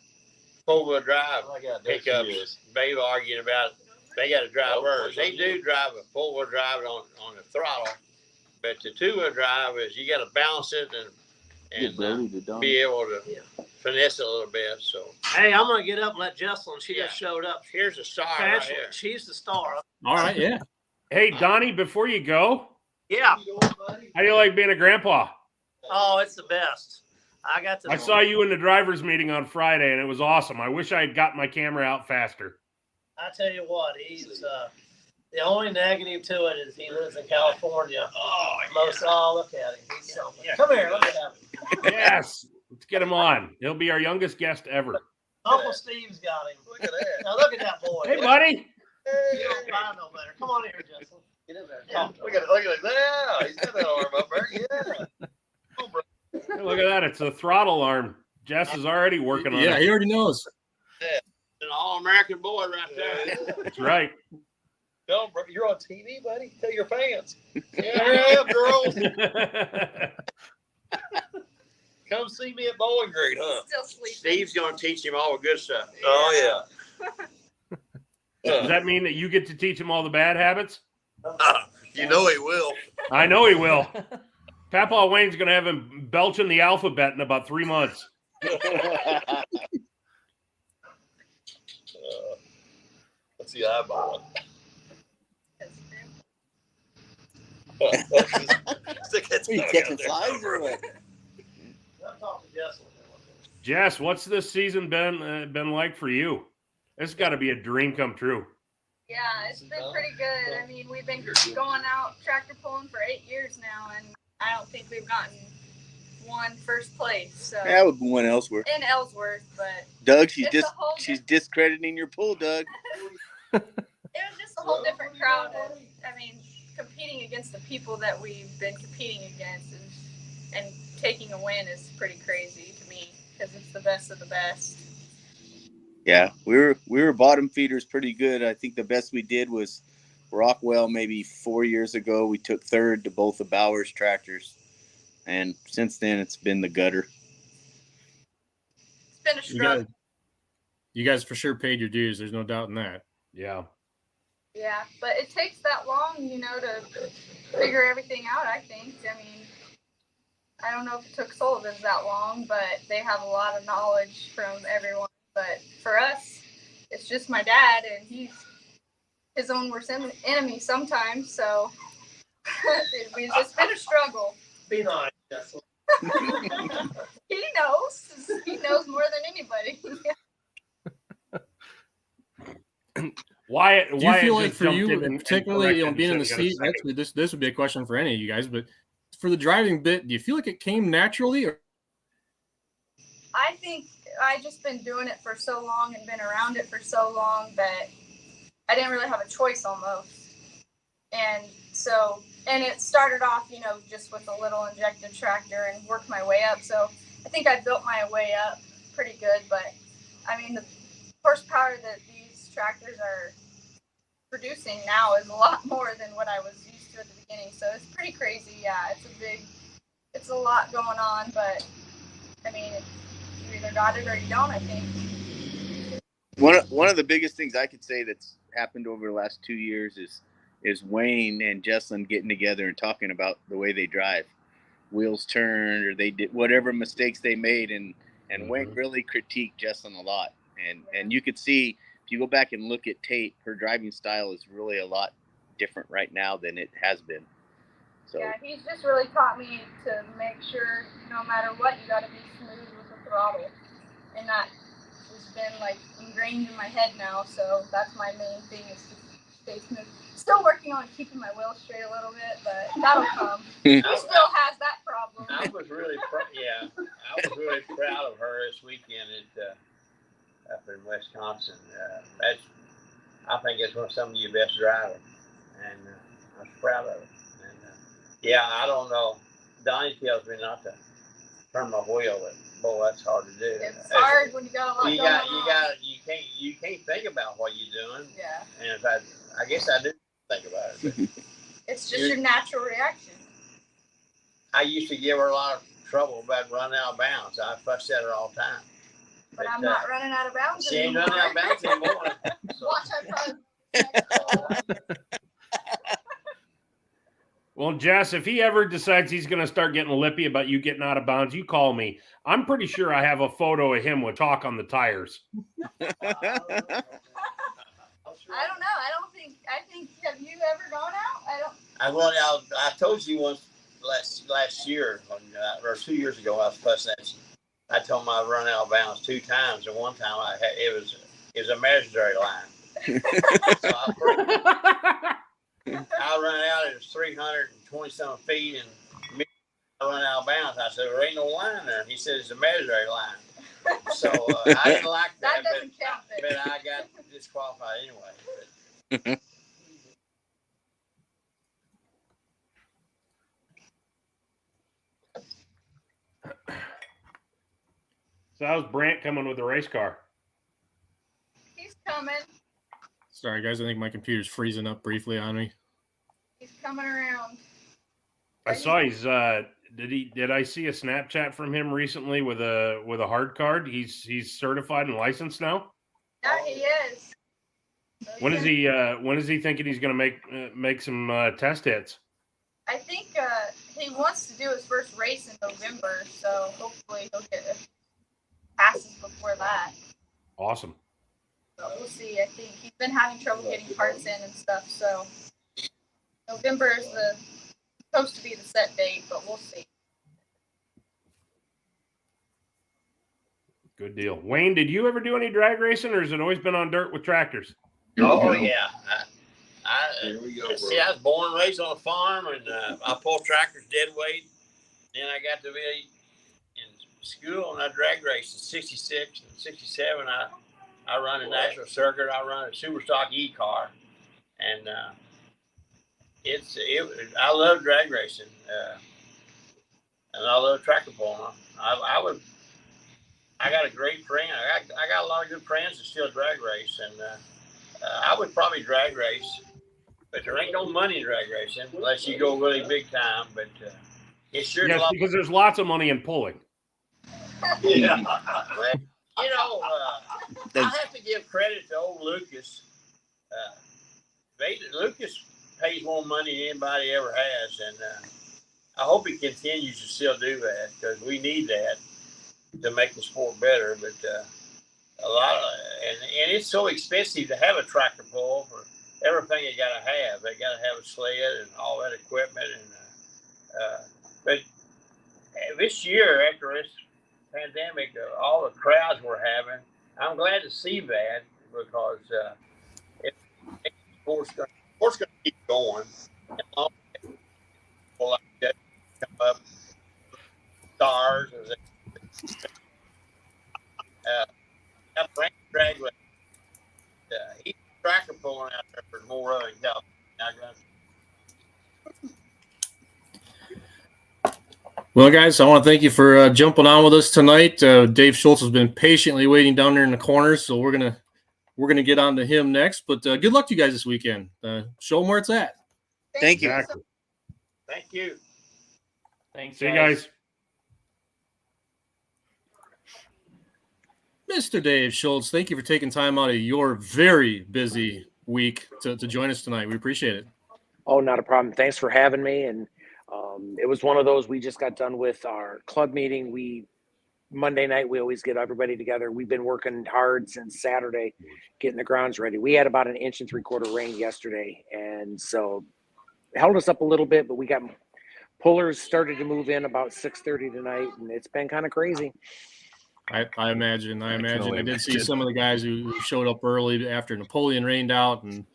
four-wheel drive pickups, babe arguing about they got to drive hers. They do drive a four-wheel drive on the throttle, but the two-wheel drive is you got to balance it and be able to finesse it a little bit. So hey, I'm gonna get up and let Jesslyn. She just showed up. Here's the star right here. She's the star. All right, yeah. Hey, Donnie, before you go, yeah. How do you like being a grandpa? Oh, it's the best. I saw you in the driver's meeting on Friday, and it was awesome. I wish I had gotten my camera out faster. I tell you what, he's the only negative to it is he lives in California. Look at him. He's something. Come here, look at him. Yes, let's get him on. He'll be our youngest guest ever. Uncle Steve's got him. Look at that. Now look at that boy. Hey, buddy. You don't find no better. Come on here, Justin. Get in there. Yeah. Look at that. He's got that arm up there. Yeah. Oh, bro. Hey, look at that. It's a throttle arm. Jess is already working on it. Yeah, he already knows. Yeah. An all-American boy right there. That's right. Tell them, bro, you're on TV, buddy. Tell your fans. Yeah, girls. Come see me at Bowling Green, huh? Still sleeping. Steve's going to teach him all the good stuff. Oh, yeah. Does that mean that you get to teach him all the bad habits? You know he will. I know he will. Papa Wayne's going to have him belching the alphabet in about 3 months. Let's see eyeball. You catching flies or what? Jess, what's this season been like for you? This has got to be a dream come true. Yeah, it's been pretty good. I mean, we've been going out tractor pulling for 8 years now, and I don't think we've gotten one first place. So that would be one Ellsworth. In Ellsworth, but Doug, she's discrediting your pull, Doug. It was just a whole different crowd. I mean, competing against the people that we've been competing against and taking a win is pretty crazy to me because it's the best of the best. Yeah, we were bottom feeders pretty good. I think the best we did was Rockwell maybe 4 years ago. We took third to both the Bowers tractors, and since then it's been the gutter. It's been a struggle. You guys for sure paid your dues. There's no doubt in that. Yeah. Yeah, but it takes that long, to figure everything out, I think. I mean, I don't know if it took Sullivan's that long, but they have a lot of knowledge from everyone. But for us, it's just my dad, and he's his own worst enemy sometimes. So it's just been a struggle. Be nice, Jesslyn. He knows. He knows more than anybody. Why? Do you feel like for you, particularly being in the seat, actually, this would be a question for any of you guys, but for the driving bit, do you feel like it came naturally? Or? I think I just been doing it for so long and been around it for so long that I didn't really have a choice almost. And it started off, just with a little injected tractor and worked my way up. So I think I built my way up pretty good, but I mean, the horsepower that these tractors are producing now is a lot more than what I was used to at the beginning. So it's pretty crazy. Yeah, it's a lot going on, but I mean, you either got it or you don't, I think. One of the biggest things I could say that's happened over the last 2 years is Wayne and Jesslyn getting together and talking about the way they drive. Wheels turned, or they did whatever mistakes they made, and Wayne really critiqued Jesslyn a lot. And you could see, if you go back and look at tape, her driving style is really a lot different right now than it has been. So yeah, he's just really taught me to make sure no matter what, you got to be smooth with the throttle, and that has been like ingrained in my head now. So that's my main thing, is to stay smooth. Still working on keeping my wheels straight a little bit, but that'll come. He still has that problem. I was really proud of her this weekend up in Wisconsin. I think it's one of some of your best drivers, and I was proud of her. And I don't know. Donnie tells me not to turn my wheel, but boy, that's hard to do. It's hard when you got a lot going on. You can't think about what you're doing. Yeah. And in fact, I guess I do think about it. But it's just your natural reaction. I used to give her a lot of trouble about running out of bounds. I fussed at her all the time. But I'm not running out of bounds anymore. She ain't running out of bounds anymore. So. Watch, I probably. Well, Jess, if he ever decides he's going to start getting lippy about you getting out of bounds, you call me. I'm pretty sure I have a photo of him with talk on the tires. I don't know. I think, have you ever gone out? I told you once last year, or 2 years ago, I was fussing at you. I told him I run out of bounds 2 times, and one time it was a imaginary line. So I run out, it was 320 some feet, and I run out of bounds. I said, there ain't no line there. He said, it's a imaginary line. So I didn't like that, but I got disqualified anyway. So how's Brant coming with the race car? He's coming. Sorry, guys. I think my computer's freezing up briefly on me. He's coming around. I saw he's did I see a Snapchat from him recently with a hard card? He's certified and licensed now? Yeah, he is. When is he thinking he's going to make some test hits? I think he wants to do his first race in November, so hopefully he'll get passes before that. Awesome. So we'll see. I think he's been having trouble getting parts in and stuff, so November is supposed to be the set date, but we'll see. Good deal. Wayne, did you ever do any drag racing, or has it always been on dirt with tractors? Oh yeah. I was born and raised on a farm, and I pulled tractors dead weight. Then I got to be in school, and I drag raced in '66 and '67. I run a national circuit. I run a super stock E-car, and I love drag racing, and I love tractor pulling. I got a great friend. I got a lot of good friends that still drag race, and I would probably drag race, but there ain't no money in drag racing unless you go really big time. But it's sure because there's lots of money in pulling. Yeah. Well, I have to give credit to old Lucas. Lucas pays more money than anybody ever has, and I hope he continues to still do that because we need that to make the sport better. But a lot of and it's so expensive to have a tractor pull for everything they got to have. They got to have a sled and all that equipment. And but this year, after this pandemic, all the crowds we're having, I'm glad to see that because sports going to keep going. And people like that come up, stars, and that Frank drag race. He's tractor pulling out there for more of it. Well, guys, I want to thank you for jumping on with us tonight. Dave Schultz has been patiently waiting down there in the corners, so we're gonna get on to him next. But good luck to you guys this weekend. Show them where it's at. Thank you. Exactly. Thank you. Thanks. See you guys. Mr. Dave Schultz, thank you for taking time out of your very busy week to join us tonight. We appreciate it. Oh, not a problem. Thanks for having me. And it was one of those, we just got done with our club meeting. Monday night, we always get everybody together. We've been working hard since Saturday, getting the grounds ready. We had about 1 3/4 inch rain yesterday. And so it held us up a little bit, but we got pullers started to move in about 6:30 tonight. And it's been kind of crazy. I imagine. I did see some of the guys who showed up early after Napoleon rained out and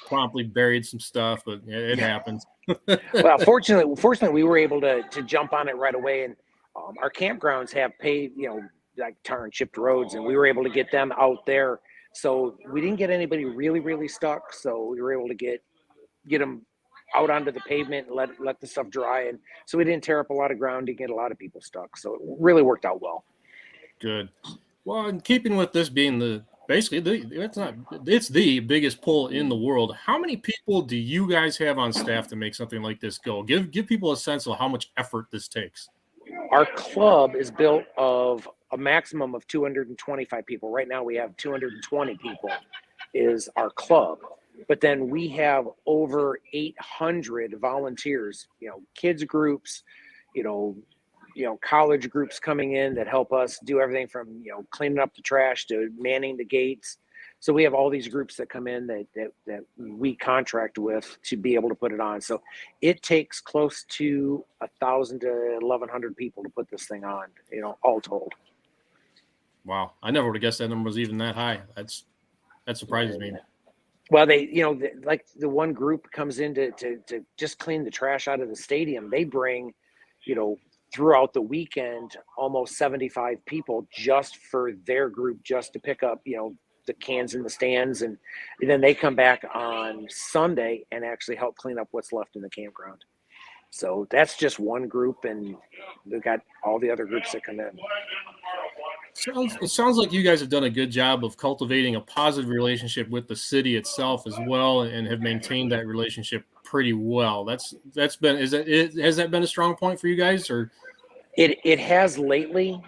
promptly buried some stuff, but it happens. Well, fortunately, we were able to jump on it right away. And our campgrounds have paved, like tar and chipped roads, and we were able to get them out there. So we didn't get anybody really, really stuck. So we were able to get them out onto the pavement and let the stuff dry. And so we didn't tear up a lot of ground to get a lot of people stuck. So it really worked out well. Good. Well, in keeping with this being it's the biggest pull in the world. How many people do you guys have on staff to make something like this go? Give people a sense of how much effort this takes. Our club is built of a maximum of 225 people. Right now we have 220 people is our club. But then we have over 800 volunteers, kids groups, college groups coming in that help us do everything from, cleaning up the trash to manning the gates. So we have all these groups that come in that we contract with to be able to put it on. So it takes close to 1,000 to 1,100 people to put this thing on, all told. Wow. I never would have guessed that number was even that high. That surprises me. Well, they, like the one group comes in to just clean the trash out of the stadium. They bring, throughout the weekend, almost 75 people just for their group, just to pick up, the cans in the stands. And then they come back on Sunday and actually help clean up what's left in the campground. So that's just one group, and we've got all the other groups that come in. It sounds like you guys have done a good job of cultivating a positive relationship with the city itself as well, and have maintained that relationship pretty well. Has that been a strong point for you guys, or? It has lately.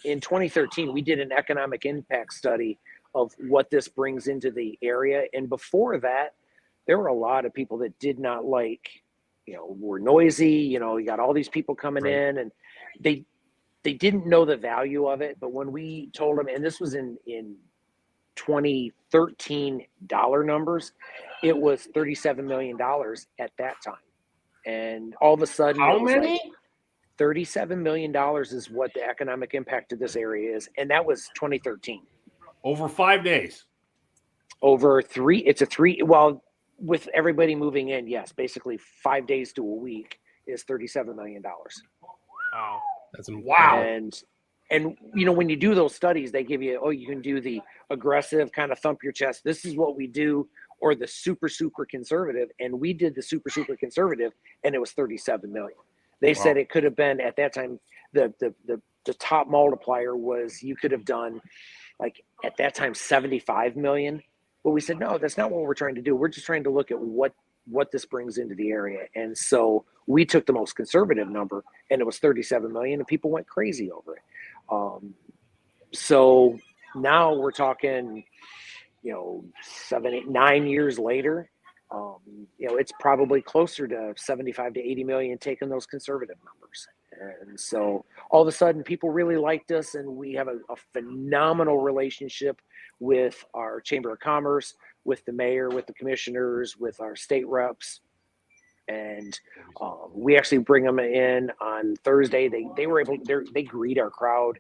In 2013, we did an economic impact study of what this brings into the area, and before that, there were a lot of people that did not like, were noisy. You got all these people coming in, and they didn't know the value of it. But when we told them, and this was in 2013 dollar numbers, it was $37 million at that time. And all of a sudden, how many? Like $37 million is what the economic impact of this area is. And that was 2013. Over 5 days. Over three, it's a three. Well, with everybody moving in, yes, basically 5 days to a week is $37 million. Wow. That's wow. And you know, when you do those studies, they give you, you can do the aggressive kind of thump your chest. This is what we do, or the super conservative. And we did the super conservative, and it was 37 million. They said it could have been at that time, the top multiplier was, you could have done like at that time 75 million. But we said, no, that's not what we're trying to do. We're just trying to look at what this brings into the area. And so we took the most conservative number, and it was 37 million, and people went crazy over it. So now we're talking, 7, 8, 9 years later, it's probably closer to 75 to 80 million taking those conservative numbers. And so all of a sudden people really liked us, and we have a phenomenal relationship with our Chamber of Commerce, with the mayor, with the commissioners, with our state reps. And we actually bring them in on Thursday. They greet our crowd.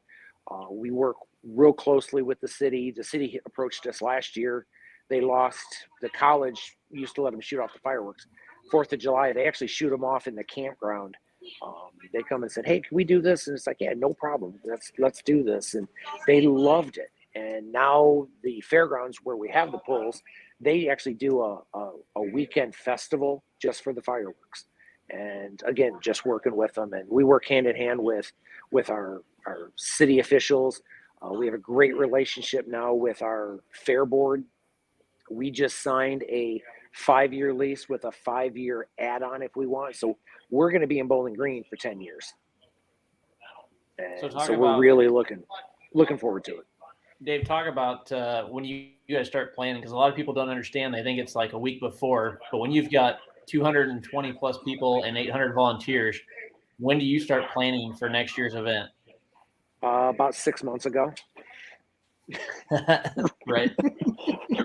We work real closely with the city. The city approached us last year. They lost, the college used to let them shoot off the fireworks. 4th of July, they actually shoot them off in the campground. They come and said, hey, can we do this? And it's like, yeah, no problem. Let's do this. And they loved it. And now the fairgrounds where we have the pulls, they actually do a weekend festival just for the fireworks. And again, just working with them. And we work hand in hand with our city officials. We have a great relationship now with our fair board. We just signed a 5-year lease with a 5-year add-on if we want. So we're going to be in Bowling Green for 10 years. And so we're really looking forward to it. Dave, talk about when you guys start planning, because a lot of people don't understand. They think it's like a week before, but when you've got 220 plus people and 800 volunteers, when do you start planning for next year's event? About 6 months ago. Right.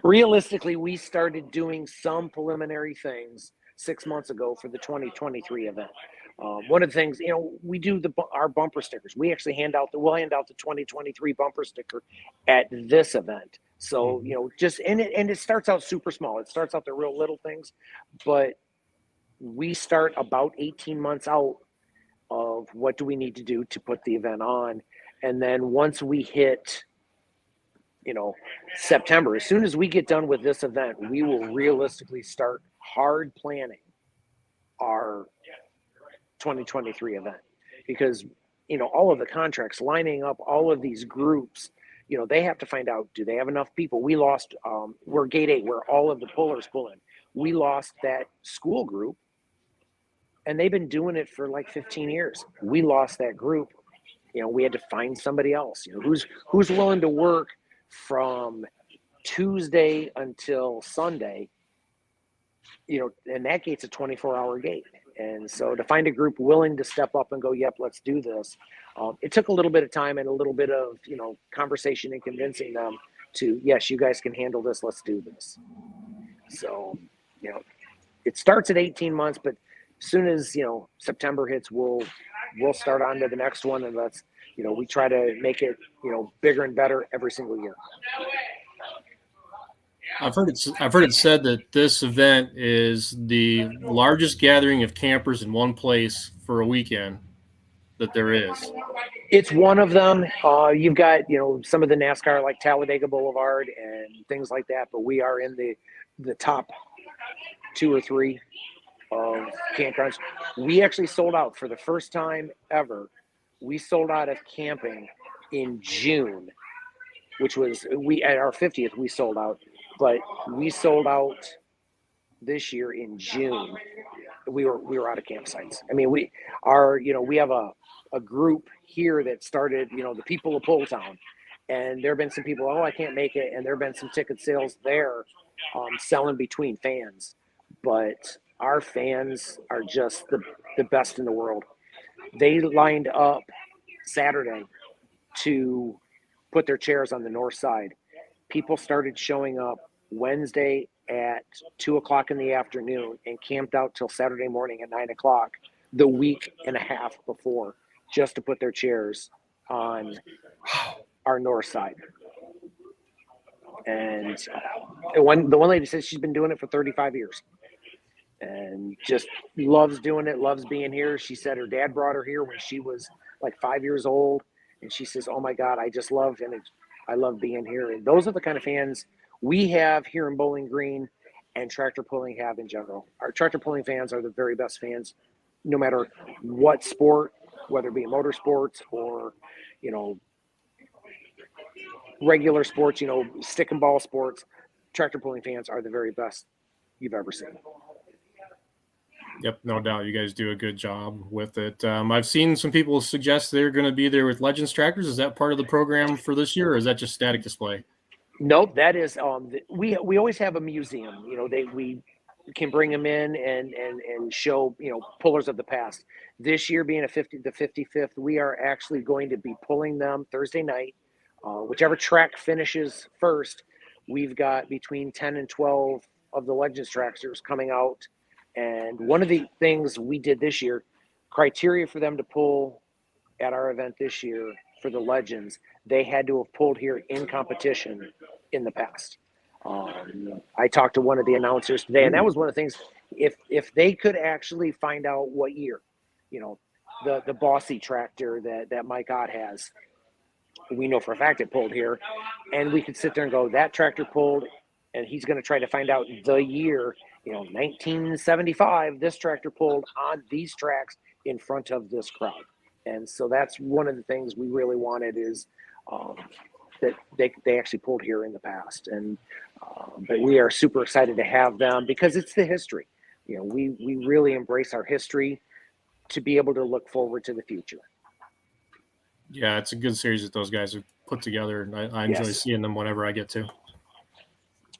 Realistically, we started doing some preliminary things 6 months ago for the 2023 event. One of the things, we do our bumper stickers. We actually we'll hand out the 2023 bumper sticker at this event. So, it starts out super small. It starts out the real little things, but we start about 18 months out of what do we need to do to put the event on. And then once we hit, September, as soon as we get done with this event, we will realistically start hard planning our 2023 event, because all of the contracts lining up, all of these groups, they have to find out, do they have enough people? We lost, we're gate 8 where all of the pullers pull in. We lost that school group, and they've been doing it for like 15 years. We lost that group. We had to find somebody else, who's willing to work from Tuesday until Sunday, and that gate's a 24-hour gate. And so to find a group willing to step up and go, yep, let's do this. It took a little bit of time and a little bit of, conversation and convincing them to, yes, you guys can handle this. Let's do this. So, it starts at 18 months, but as soon as, September hits, we'll start on to the next one. And let's, we try to make it, bigger and better every single year. I've heard it said that this event is the largest gathering of campers in one place for a weekend that there is. It's one of them. You've got, some of the NASCAR like Talladega Boulevard and things like that, but we are in the top 2 or 3 of campgrounds. We actually sold out for the first time ever. We sold out of camping in June, which was at our 50th, we sold out. But we sold out this year in June. We were out of campsites. I mean, we have a group here that started, the people of Pulltown, and there have been some people, I can't make it, and there have been some ticket sales there, selling between fans. But our fans are just the best in the world. They lined up Saturday to put their chairs on the north side. People started showing up Wednesday at 2:00 in the afternoon and camped out till Saturday morning at 9:00 the week and a half before, just to put their chairs on our north side. And the one lady says she's been doing it for 35 years and just loves doing it, loves being here. She said her dad brought her here when she was like 5 years old. And she says, oh my God, I just love, and I love being here. And those are the kind of fans we have here in Bowling Green and tractor pulling have in general. Our tractor pulling fans are the very best fans, no matter what sport, whether it be motorsports or, regular sports, stick and ball sports. Tractor pulling fans are the very best you've ever seen. Yep, no doubt. You guys do a good job with it. I've seen some people suggest they're going to be there with Legends tractors. Is that part of the program for this year, or is that just static display? Nope, that is. We always have a museum. We can bring them in and show pullers of the past. This year being the 55th, we are actually going to be pulling them Thursday night. Whichever track finishes first, we've got between 10 and 12 of the Legends tractors coming out. And one of the things we did this year, criteria for them to pull at our event this year for the Legends, they had to have pulled here in competition in the past. I talked to one of the announcers today, and that was one of the things, if they could actually find out what year, the Bossy tractor that Mike Ott has, we know for a fact it pulled here, and we could sit there and go, that tractor pulled, and he's going to try to find out the year, 1975, this tractor pulled on these tracks in front of this crowd. And so that's one of the things we really wanted is that they actually pulled here in the past. And but we are super excited to have them because it's the history. We really embrace our history to be able to look forward to the future. Yeah, it's a good series that those guys have put together. And I enjoy seeing them whenever I get to.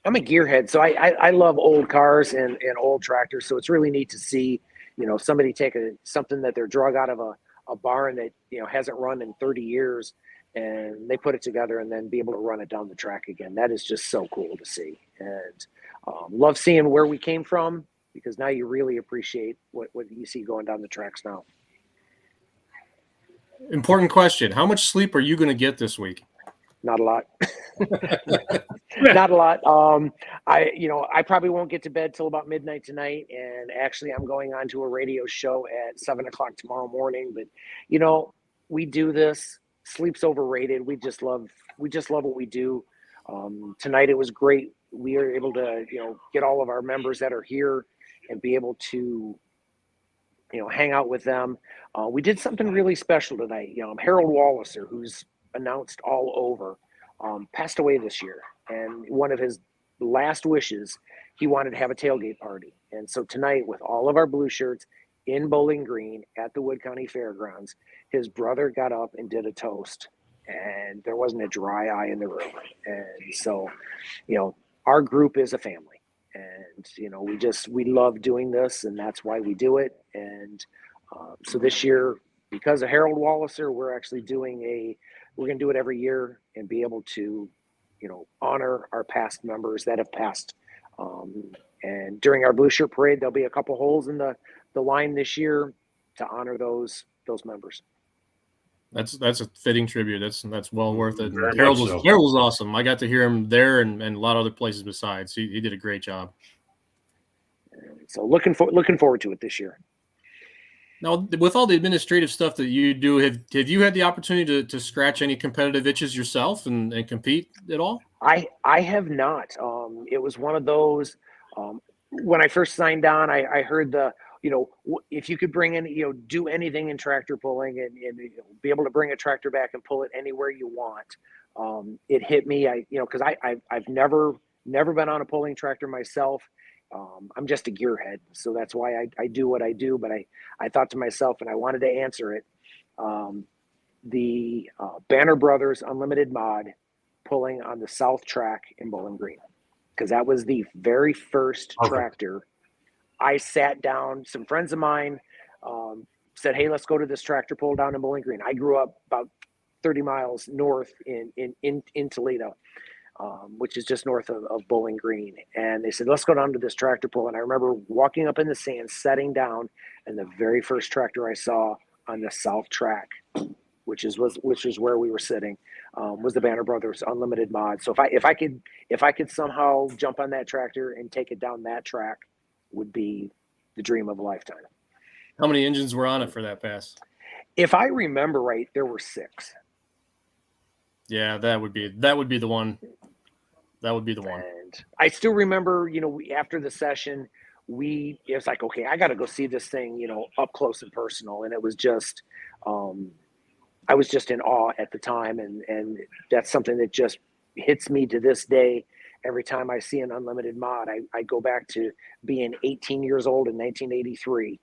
I'm a gearhead, so I love old cars and old tractors. So it's really neat to see, somebody take something that they're drug out of a barn that, hasn't run in 30 years and they put it together and then be able to run it down the track again. That is just so cool to see. And love seeing where we came from because now you really appreciate what you see going down the tracks now. Important question. How much sleep are you going to get this week? Not a lot. Not a lot. I probably won't get to bed till about midnight tonight. And actually I'm going on to a radio show at 7:00 tomorrow morning. But, we do this. Sleep's overrated. We just love what we do. Tonight it was great. We are able to, get all of our members that are here and be able to, hang out with them. We did something really special tonight. Harold Walliser, who's announced all over, passed away this year. And one of his last wishes, he wanted to have a tailgate party. And so tonight, with all of our blue shirts in Bowling Green at the Wood County Fairgrounds, his brother got up and did a toast. And there wasn't a dry eye in the room. And so, our group is a family. And, we love doing this, and that's why we do it. And so this year, because of Harold Walliser, we're actually we're going to do it every year and be able to, honor our past members that have passed. And during our Blue Shirt Parade, there'll be a couple holes in the line this year to honor those members. That's a fitting tribute. That's well worth it. Harold was awesome. I got to hear him there and a lot of other places besides. He did a great job. So looking forward to it this year. Now, with all the administrative stuff that you do, have you had the opportunity to scratch any competitive itches yourself and compete at all? I have not. It was one of those, when I first signed on, I heard if you could bring in, do anything in tractor pulling and be able to bring a tractor back and pull it anywhere you want. It hit me, because I've never been on a pulling tractor myself. I'm just a gearhead, so that's why I do what I do. But I thought to myself, and I wanted to answer it, the Banner Brothers Unlimited mod pulling on the South Track in Bowling Green, because that was the very first tractor. I sat down, some friends of mine said, hey, let's go to this tractor pull down in Bowling Green. I grew up about 30 miles north in Toledo. Which is just north of Bowling Green. And they said, let's go down to this tractor pull. And I remember walking up in the sand, setting down, and the very first tractor I saw on the South Track which is where we were sitting, was the Banner Brothers Unlimited mod. So if I could somehow jump on that tractor and take it down that track, would be the dream of a lifetime. How many engines were on it for that pass? If I remember right, there were 6. Yeah, that would be the one. That would be the one. And I still remember, after the session, it was like, okay, I got to go see this thing, up close and personal. And it was just, I was just in awe at the time. And that's something that just hits me to this day. Every time I see an unlimited mod, I go back to being 18 years old in 1983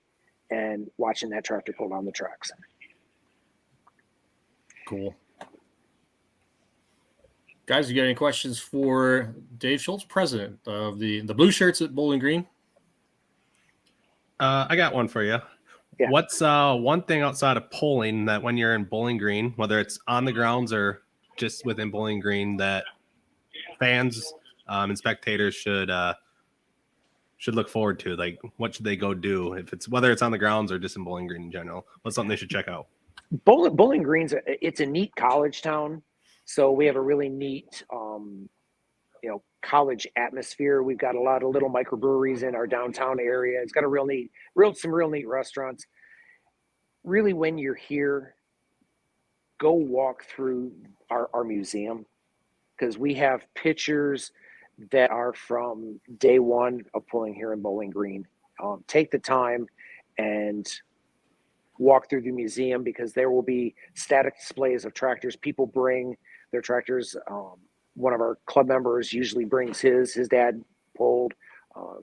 and watching that tractor pull down the tracks. Cool. Guys, you got any questions for Dave Schultz, president of the Blue Shirts at Bowling Green? I got one for you. Yeah. What's one thing outside of polling that when you're in Bowling Green, whether it's on the grounds or just within Bowling Green, that fans and spectators should look forward to? Like, what should they go do if it's whether it's on the grounds or just in Bowling Green in general? What's something they should check out? Bowling Green's it's a neat college town, so we have a really neat college atmosphere. We've got a lot of little microbreweries in our downtown area. It's got some real neat restaurants. Really, when you're here, go walk through our museum, because we have pictures that are from day one of pulling here in Bowling Green. Take the time and walk through the museum, because there will be static displays of tractors. People bring their tractors. One of our club members usually brings his dad pulled.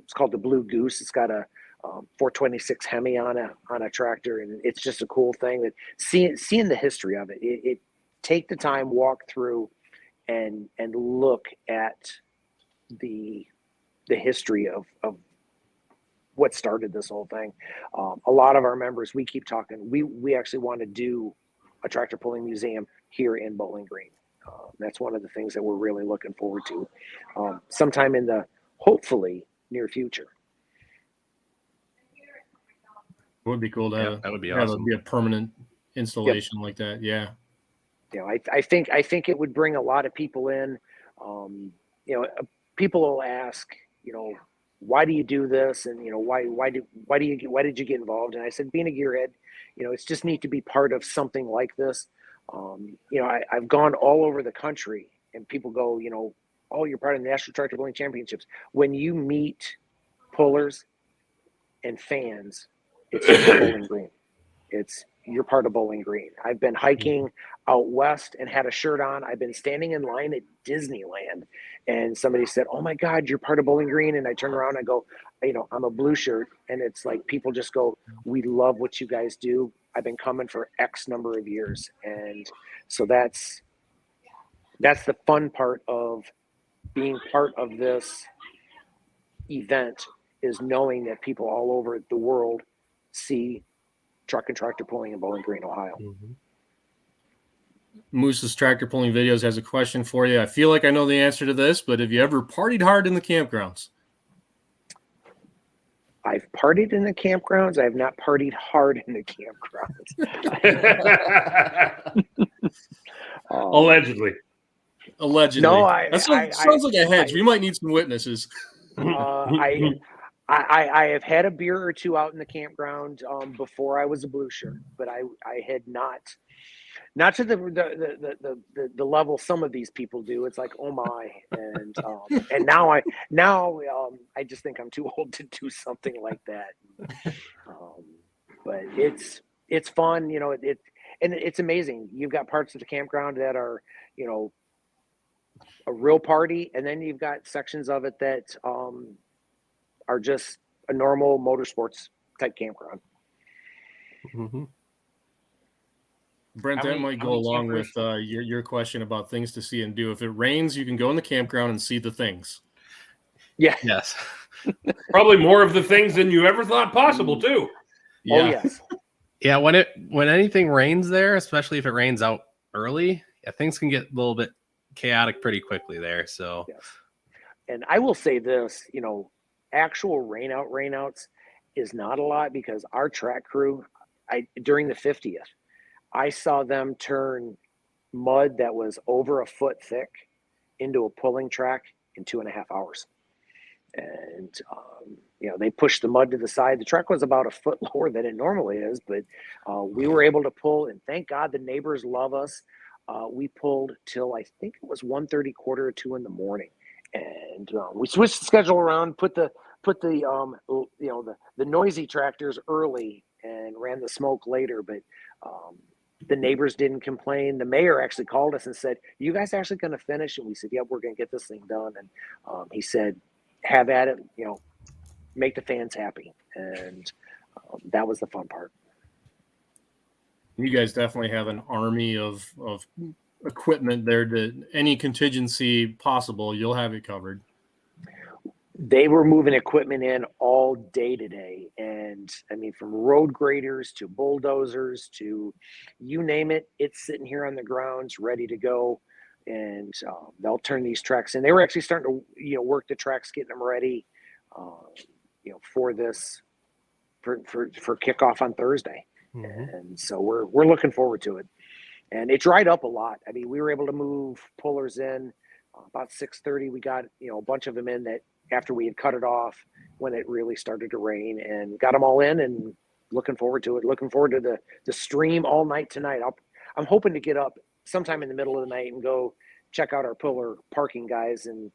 It's called the Blue Goose. It's got a 426 Hemi on a tractor, and it's just a cool thing that seeing the history of it. Take the time, walk through, and look at the history of what started this whole thing. A lot of our members, we keep talking. We actually want to do a tractor pulling museum here in Bowling Green. That's one of the things that we're really looking forward to, sometime in the hopefully near future. It would be cool to have. That would be have awesome. a permanent installation like that. Yeah. I think it would bring a lot of people in. People will ask, why do you do this? And, why did you get involved? And I said, being a gearhead, it's just neat to be part of something like this. I've gone all over the country, and people go, oh, you're part of the National Tractor Pulling Championships. When you meet pullers and fans, it's Bowling Green. You're part of Bowling Green. I've been hiking out west and had a shirt on. I've been standing in line at Disneyland, and somebody said, oh my God, you're part of Bowling Green. And I turn around and I go, I'm a blue shirt. And it's like, people just go, we love what you guys do. I've been coming for X number of years. And so that's the fun part of being part of this event, is knowing that people all over the world see truck and tractor pulling in Bowling Green, Ohio. Mm-hmm. Moose's Tractor Pulling Videos has a question for you. I feel like I know the answer to this, but have you ever partied hard in the campgrounds? I've partied in the campgrounds. I have not partied hard in the campgrounds. Allegedly. No, that sounds like a hedge. We might need some witnesses. I have had a beer or two out in the campground before I was a blue shirt, but I had not to the level some of these people do. It's like, oh my, and now I just think I'm too old to do something like that. But it's fun, and it's amazing. You've got parts of the campground that are, a real party, and then you've got sections of it that are just a normal motorsports type campground. Mm-hmm. Brent, that might go along with your question about things to see and do. If it rains, you can go in the campground and see the things. Yeah. Yes. Probably more of the things than you ever thought possible, too. Yeah. Oh, yes. Yeah, when anything rains there, especially if it rains out early, things can get a little bit chaotic pretty quickly there. So, yes. And I will say this, actual rainouts is not a lot, because our track crew, during the 50th, I saw them turn mud that was over a foot thick into a pulling track in 2.5 hours. And, they pushed the mud to the side. The track was about a foot lower than it normally is, but we were able to pull, and thank God the neighbors love us. We pulled till I think it was 1:30, 1:45 in the morning. And we switched the schedule around, put the noisy tractors early and ran the smoke later, but the neighbors didn't complain. The mayor actually called us and said, "You guys actually going to finish?" And we said, "Yep, we're going to get this thing done." And he said, "Have at it, make the fans happy." And that was the fun part. You guys definitely have an army of equipment there to any contingency possible. You'll have it covered. They were moving equipment in all day today. And I mean, from road graders to bulldozers to you name it, it's sitting here on the grounds ready to go. And they'll turn these tracks in. They were actually starting to, work the tracks, getting them ready, for this, for kickoff on Thursday. Mm-hmm. And so we're looking forward to it. And it dried up a lot. I mean, we were able to move pullers in about 6:30. We got, a bunch of them in that after we had cut it off when it really started to rain, and got them all in, and looking forward to it. Looking forward to the stream all night tonight. I'm hoping to get up sometime in the middle of the night and go check out our puller parking guys, and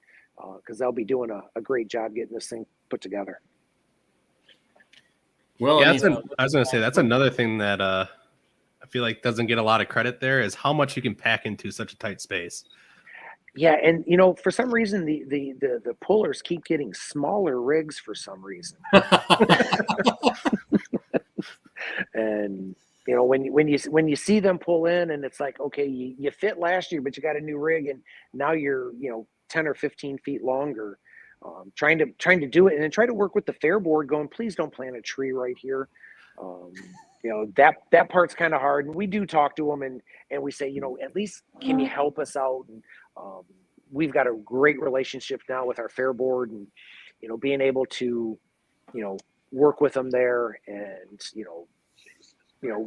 because they'll be doing a great job getting this thing put together. Well, yeah, I was going to say that's another thing that I feel like doesn't get a lot of credit there is how much you can pack into such a tight space. Yeah, and for some reason the pullers keep getting smaller rigs for some reason. And when you see them pull in, and it's like, okay, you fit last year, but you got a new rig, and now you're 10 or 15 feet longer. Trying to do it, and then try to work with the fair board, going, please don't plant a tree right here. That part's kind of hard, and we do talk to them, and we say, at least can you help us out? And we've got a great relationship now with our fair board, and being able to work with them there, and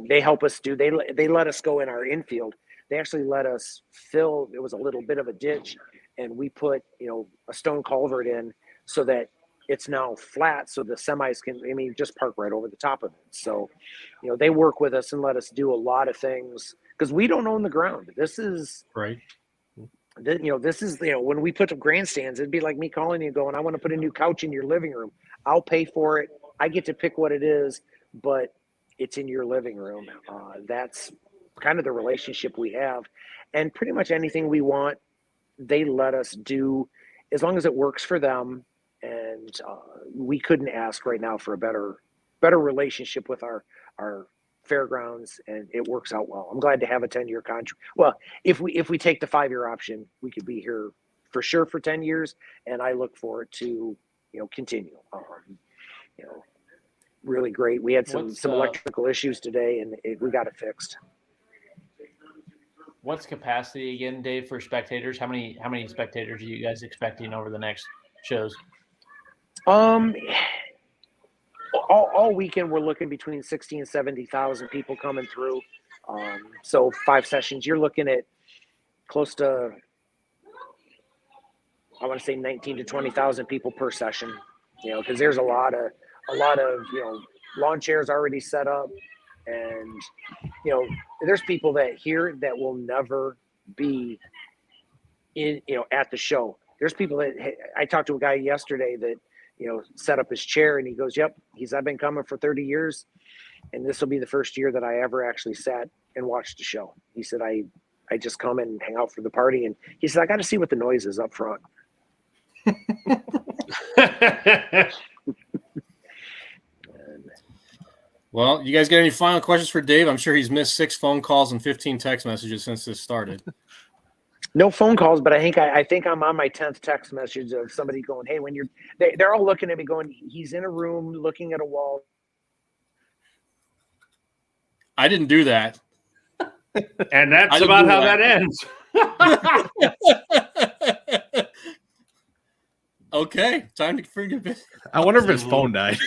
they help us do. They let us go in our infield. They actually let us fill. It was a little bit of a ditch, and we put a stone culvert in so that it's now flat, so the semis can just park right over the top of it. So they work with us and let us do a lot of things because we don't own the ground. This is right. This is when we put up grandstands, it'd be like me calling you going, I want to put a new couch in your living room. I'll pay for it. I get to pick what it is, but it's in your living room. That's kind of the relationship we have, and pretty much anything we want, they let us do as long as it works for them. And we couldn't ask right now for a better relationship with our fairgrounds, and it works out well. I'm glad to have a 10-year contract. Well, if we take the 5-year option, we could be here for sure for 10 years, and I look forward to continue. Really great. We had some electrical issues today, and we got it fixed. What's capacity again, Dave, for spectators? How many spectators are you guys expecting over the next shows? All weekend we're looking between 60 and 70,000 people coming through. So 5 sessions, you're looking at close to, I want to say 19 to 20,000 people per session. Because there's a lot of lawn chairs already set up, and there's people that here that will never be in at the show. There's people that I talked to a guy yesterday that set up his chair, and he goes, "Yep," I've been coming for 30 years, and this will be the first year that I ever actually sat and watched the show. He said, "I just come and hang out for the party," and he said, "I got to see what the noise is up front." Well, you guys got any final questions for Dave? I'm sure he's missed 6 phone calls and 15 text messages since this started. No phone calls, but I think I'm on my 10th text message of somebody going, "Hey, when they're all looking at me going, he's in a room looking at a wall." I didn't do that. And that's about how that ends. Okay, time to forget it. I wonder if his phone died.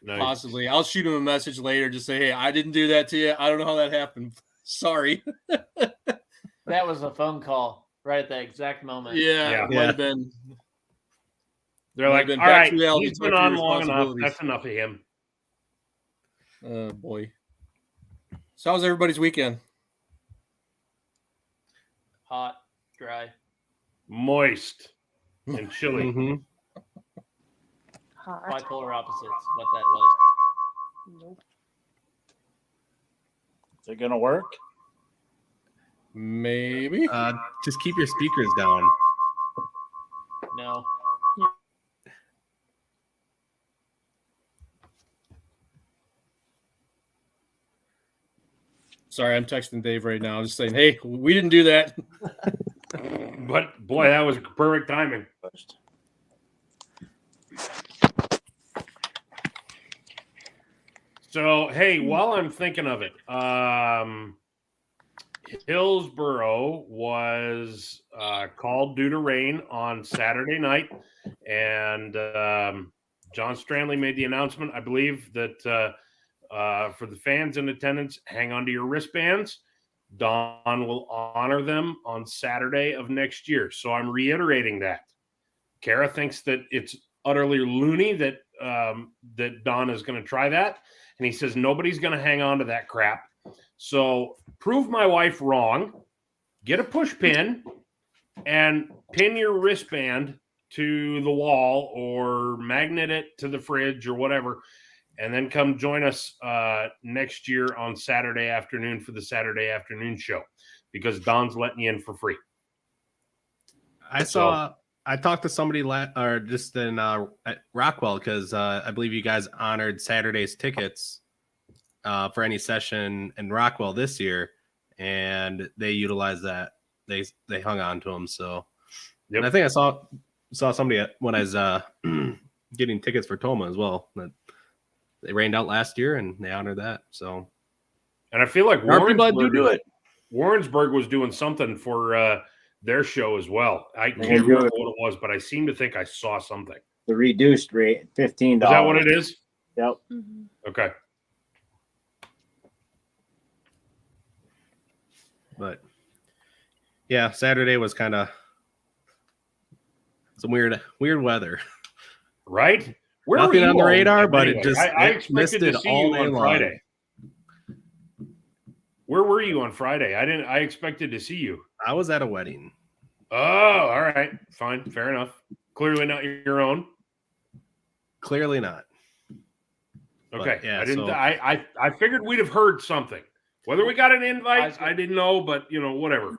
Nice. Possibly. I'll shoot him a message later. Just say, hey, I didn't do that to you. I don't know how that happened. Sorry. That was a phone call right at that exact moment. Yeah, it might have been. They're like, all right, he's been on long enough. That's enough of him. Oh, boy. So how's everybody's weekend? Hot, dry. Moist and chilly. Hot. Bipolar opposites, what that was. Nope. Is it gonna work? Maybe. Just keep your speakers down. No. Sorry, I'm texting Dave right now. I'm just saying, hey, we didn't do that. But boy, that was perfect timing. So, hey, while I'm thinking of it, Hillsboro was called due to rain on Saturday night, and John Stranley made the announcement, I believe, that for the fans in attendance, hang on to your wristbands. Don will honor them on Saturday of next year. So I'm reiterating that. Kara thinks that it's utterly loony that that Don is going to try that. And he says nobody's going to hang on to that crap. So prove my wife wrong. Get a push pin and pin your wristband to the wall or magnet it to the fridge or whatever. And then come join us next year on Saturday afternoon for the Saturday afternoon show, because Don's letting you in for free. I talked to somebody just in at Rockwell, because I believe you guys honored Saturday's tickets for any session in Rockwell this year, and they utilized that. They hung on to them. So, and I think I saw somebody when I was getting tickets for Toma as well. That they rained out last year and they honored that. So, and I feel like Warrensburg was doing something for their show as well. I can't remember what it was, but I seem to think I saw something. The reduced rate, $15. Is that what it is? Yep. Mm-hmm. Okay. But yeah, Saturday was kind of some weird weather. Right? Where nothing on the radar, but anyway, I expected to see you on Friday. Where were you on Friday? I expected to see you. I was at a wedding. Oh, all right. Fine. Fair enough. Clearly not your own. Clearly not. Okay. But, yeah, I figured we'd have heard something. Whether we got an invite, I didn't know, but whatever.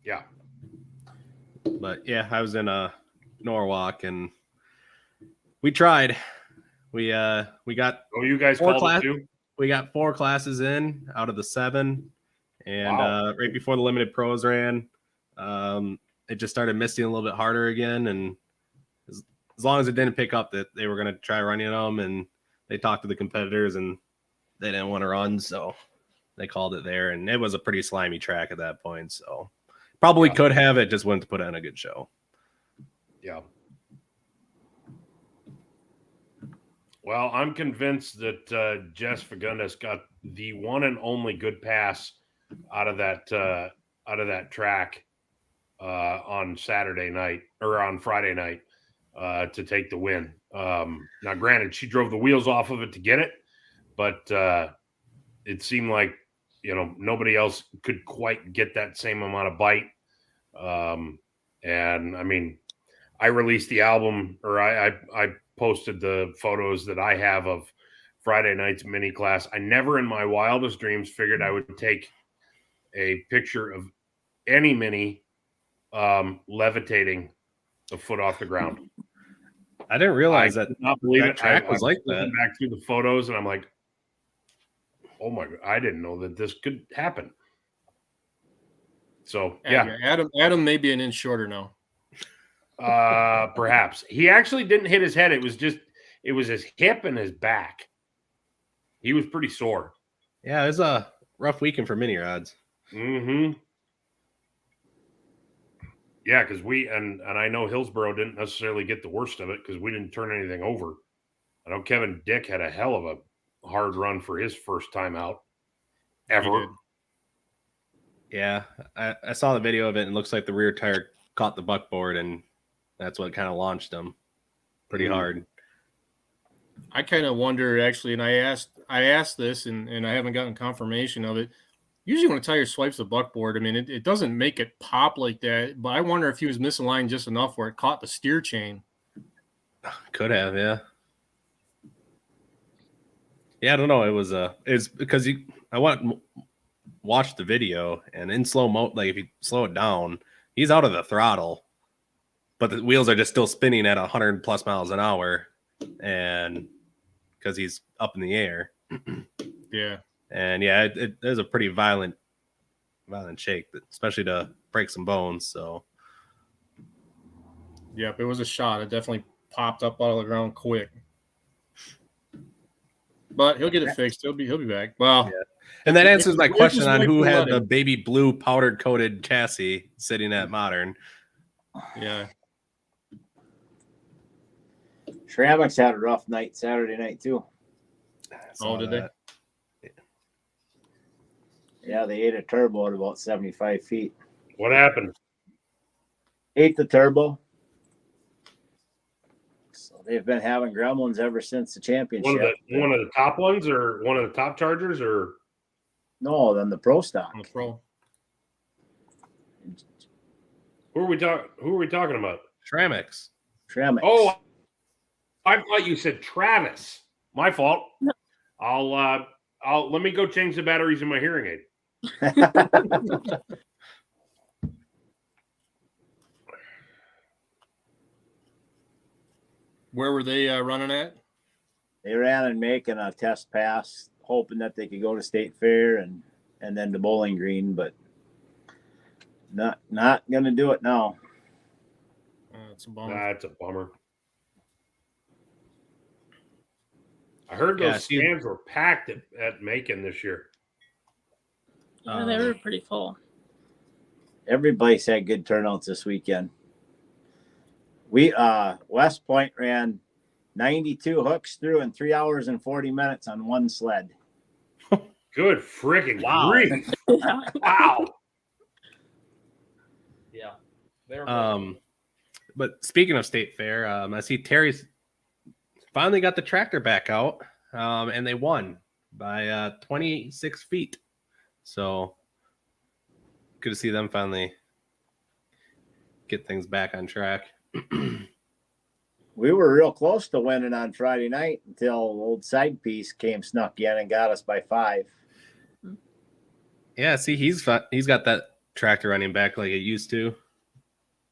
Yeah. But yeah, I was in Norwalk and we tried. We got you guys called it too? We got 4 classes in out of the 7, and right before the limited pros ran, it just started misting a little bit harder again. And as long as it didn't pick up, that they were going to try running them, and they talked to the competitors and they didn't want to run, so they called it there. And it was a pretty slimy track at that point, so probably could have, it just wouldn't put on a good show. Yeah. Well, I'm convinced that Jess Fagundes got the one and only good pass out of that track on Saturday night or on Friday night to take the win. Now, granted, she drove the wheels off of it to get it, but it seemed like nobody else could quite get that same amount of bite. And I mean, I released the album, or I posted the photos that I have of Friday night's mini class. I never in my wildest dreams figured I would take a picture of any mini levitating a foot off the ground. I didn't realize that. Not believe that it. track was like that. Back through the photos, and I'm like, oh my God, I didn't know that this could happen. So yeah, Adam may be an inch shorter now. Perhaps he actually didn't hit his head. It was his hip and his back. He was pretty sore. Yeah, it was a rough weekend for mini rods. Mm-hmm. Yeah, because and I know Hillsborough didn't necessarily get the worst of it because we didn't turn anything over. I know Kevin Dick had a hell of a hard run for his first time out ever. Yeah, I saw the video of it, and it looks like the rear tire caught the buckboard, and that's what kind of launched him pretty hard. I kind of wonder, actually, and I asked this, and I haven't gotten confirmation of it. Usually when a tire swipes the buckboard, I mean, it doesn't make it pop like that, but I wonder if he was misaligned just enough where it caught the steer chain. Could have, yeah. Yeah, I don't know. It's because I watched the video, and in slow mo, like if you slow it down, he's out of the throttle, but the wheels are just still spinning at 100 plus miles an hour, and because he's up in the air. Yeah. And yeah, it is a pretty violent shake, especially to break some bones. So, yep, it was a shot. It definitely popped up out of the ground quick. But he'll get it fixed. He'll be back. Well, yeah. And that answers my question on who had the baby blue powder coated chassis sitting at Modern. Yeah. Ceramics had a rough night Saturday night too. Oh, did they? Yeah, they ate a turbo at about 75 feet. What happened? Ate the turbo. So they've been having gremlins ever since the championship. One of the top ones, or one of the top chargers, or no, then the pro stock. The pro. Who are we talking about? Ceramics. Oh, I thought you said Travis. My fault. I'll let me go change the batteries in my hearing aid. Where were they running at? They ran and making a test pass, hoping that they could go to State Fair and then to Bowling Green, but not going to do it now. That's a bummer. That's a bummer. I heard those stands were packed at Macon this year. Yeah, they were pretty full. Every place had good turnouts this weekend. We West Point ran 92 hooks through in 3 hours and 40 minutes on one sled. Good freaking grief! Wow. Yeah. But speaking of State Fair, I see Terry's finally got the tractor back out, and they won by 26 feet. So good to see them finally get things back on track. We were real close to winning on Friday night until old side piece came snuck in and got us by 5. Yeah, see, he's got that tractor running back like it used to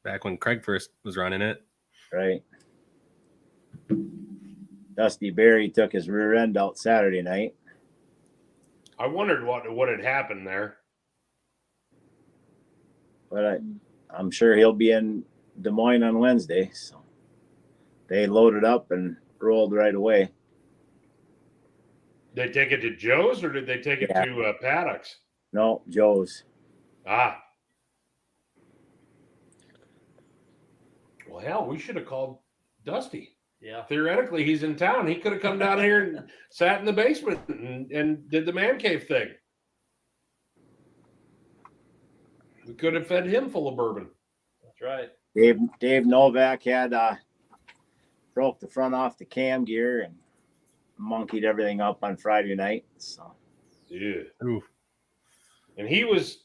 back when Craig first was running it. Right. Dusty Berry took his rear end out Saturday night. I wondered what had happened there. But I'm sure he'll be in Des Moines on Wednesday. So they loaded up and rolled right away. Did they take it to Joe's or did they take it to Paddock's? No, Joe's. Ah. Well, hell, we should have called Dusty. Yeah. Theoretically, he's in town. He could have come down here and sat in the basement and did the man cave thing. We could have fed him full of bourbon. That's right. Dave Novak had broke the front off the cam gear and monkeyed everything up on Friday night. So yeah. Ooh. And he was,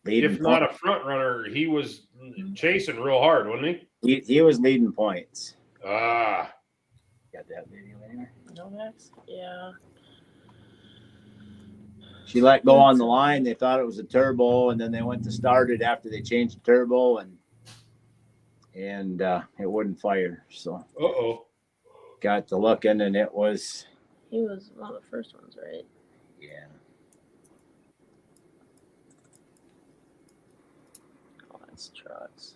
leading if not a front runner, he was chasing real hard, wasn't he? He was leading points. Ah. Got that video anywhere? No, that's yeah. She let go on the line. They thought it was a turbo, and then they went to start it after they changed the turbo, and it wouldn't fire. So got to looking, and it was. He was one of the first ones, right? Yeah. Oh, that's trucks.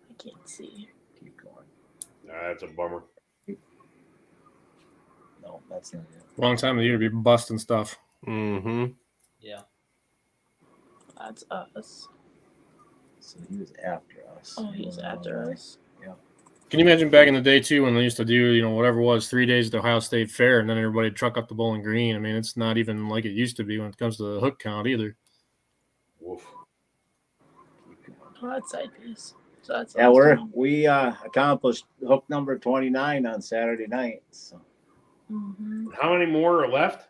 I can't see. Keep going. That's a bummer. No, that's not it. Wrong time of the year to be busting stuff. Mm-hmm. Yeah. That's us. So he was after us. Oh, he was after us. Yeah. Can you imagine back in the day too when they used to do, whatever it was, 3 days at the Ohio State Fair, and then everybody would truck up to Bowling Green? I mean, it's not even like it used to be when it comes to the hook count either. Woof. Oh, that's side piece. So that's Yeah, awesome. we accomplished hook number 29 on Saturday night. So Mhm. How many more are left?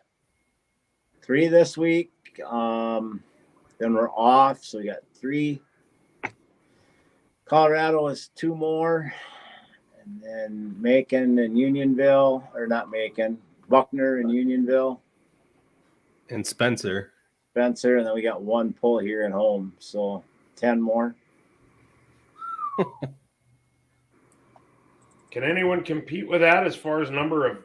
3 this week. Then we're off, so we got 3. Colorado is 2 more, and then Macon and Unionville, or not Macon, Buckner and Unionville, And Spencer. Spencer, and then we got 1 pull here at home, so 10 more. Can anyone compete with that as far as number of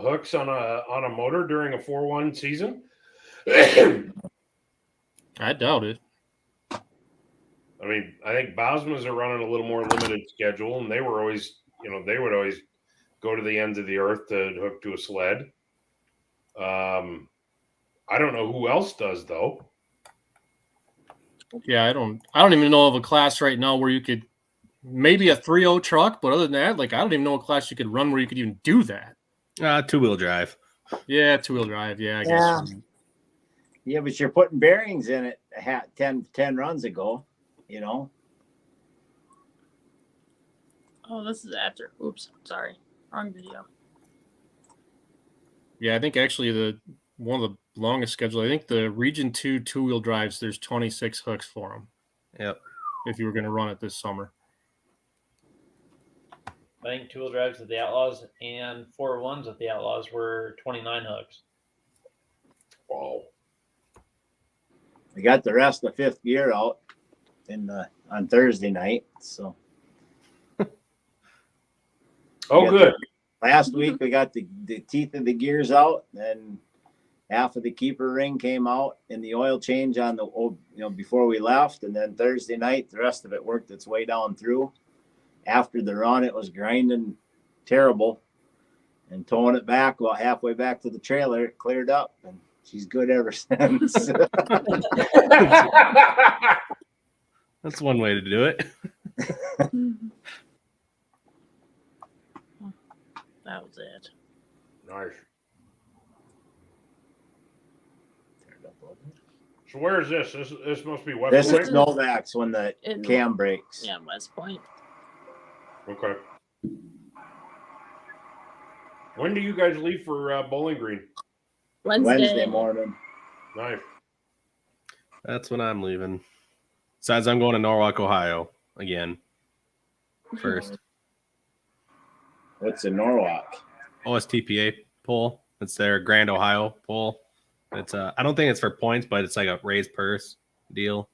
hooks on a motor during a 4-1 season? I doubt it. I mean, I think Bosma's are running a little more limited schedule, and they were always, they would always go to the ends of the earth to hook to a sled. I don't know who else does though. Yeah, I don't even know of a class right now where you could maybe a 3.0 truck, but other than that, I don't even know a class you could run where you could even do that. 2-wheel drive. Yeah, 2-wheel drive. Yeah, I guess. Yeah, but you're putting bearings in it 10 runs ago, Oh, this is after. Oops, sorry, wrong video. Yeah, I think actually one of the longest schedules, I think the Region 2 2-wheel drives, there's 26 hooks for them. Yep. If you were going to run it this summer. I think 2-wheel drives at the Outlaws and 4-1s at the Outlaws were 29 hooks. Wow. We got the rest of 5th gear out on Thursday night, so. Oh, good. Last week we got the teeth of the gears out, and half of the keeper ring came out in the oil change on the before we left, and then Thursday night the rest of it worked its way down through. After the run, it was grinding terrible, and towing it back about halfway back to the trailer, it cleared up, and she's good ever since. That's one way to do it. That was it. Nice. So where is this? This must be West This Point. is Novak's when the cam breaks. Yeah, West Point. Okay. When do you guys leave for Bowling Green? Wednesday morning. Nice. That's when I'm leaving. Besides, I'm going to Norwalk, Ohio again. First. What's in Norwalk? OSTPA poll. It's their Grand Ohio poll. It's I don't think it's for points, but it's like a raised purse deal.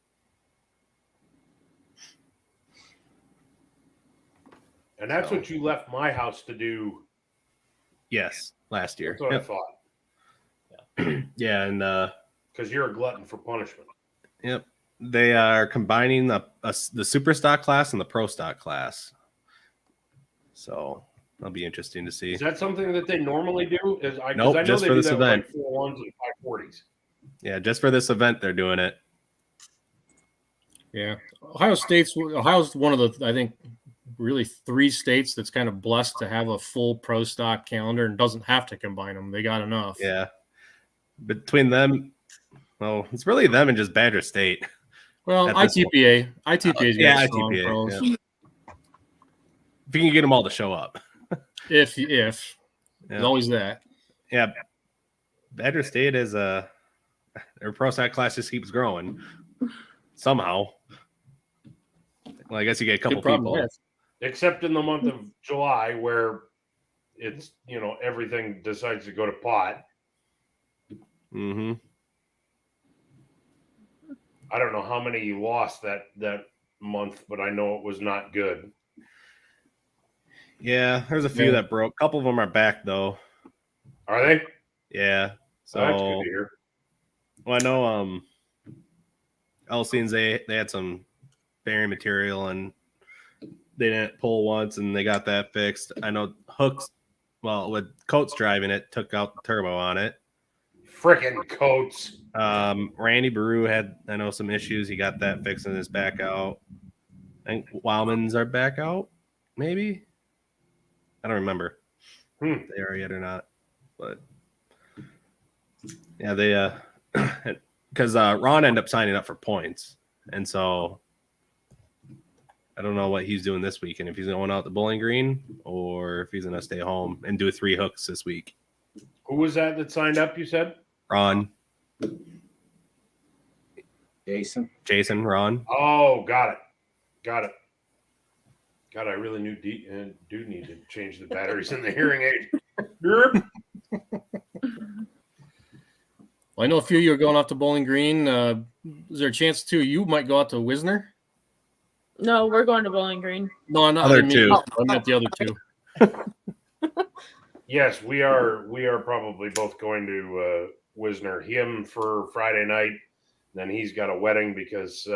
And that's what you left my house to do. Yes, last year. That's what I thought. Yeah, and because you're a glutton for punishment. Yep, they are combining the super stock class and the pro stock class. So that'll be interesting to see. Is that something that they normally do? Nope, just for this event. Like 4-1s and 540s. Yeah, just for this event, they're doing it. Yeah, Ohio's one of the, I think, really 3 states that's kind of blessed to have a full pro stock calendar and doesn't have to combine them. They got enough. Yeah, between them, well, it's really them and just Badger State. Well, ITPA's got strong ITPA. pros. Yeah. If you can get them all to show up. If there's always that. Yeah, Badger State is their pro stock class just keeps growing somehow. Well, I guess you get a couple people. Except in the month of July, where it's everything decides to go to pot. Mm-hmm. I don't know how many you lost that month, but I know it was not good. Yeah, there's a few that broke. A couple of them are back though. Are they? Yeah. So that's good to hear. Well, I know Elsines, they had some bearing material and they didn't pull once and they got that fixed. I know Hooks, well, with Coates driving it, took out the turbo on it. Frickin' coats. Randy Baru had, I know, some issues. He got that fixed and is back out. I think Wildmans are back out, maybe. I don't remember if they are yet or not. But yeah, they because Ron ended up signing up for points, and so I don't know what he's doing this weekend. If he's going out to Bowling Green or if he's going to stay home and do 3 hooks this week. Who was that signed up? You said Ron. Jason, Ron. Oh, got it. God, I really do need to change the batteries in the hearing aid. Well, I know a few of you are going off to Bowling Green. Is there a chance too you might go out to Wisner? No, we're going to Bowling Green. No, not other two. I meant the other 2. Yes, we are probably both going to Wisner. Him for Friday night. Then he's got a wedding because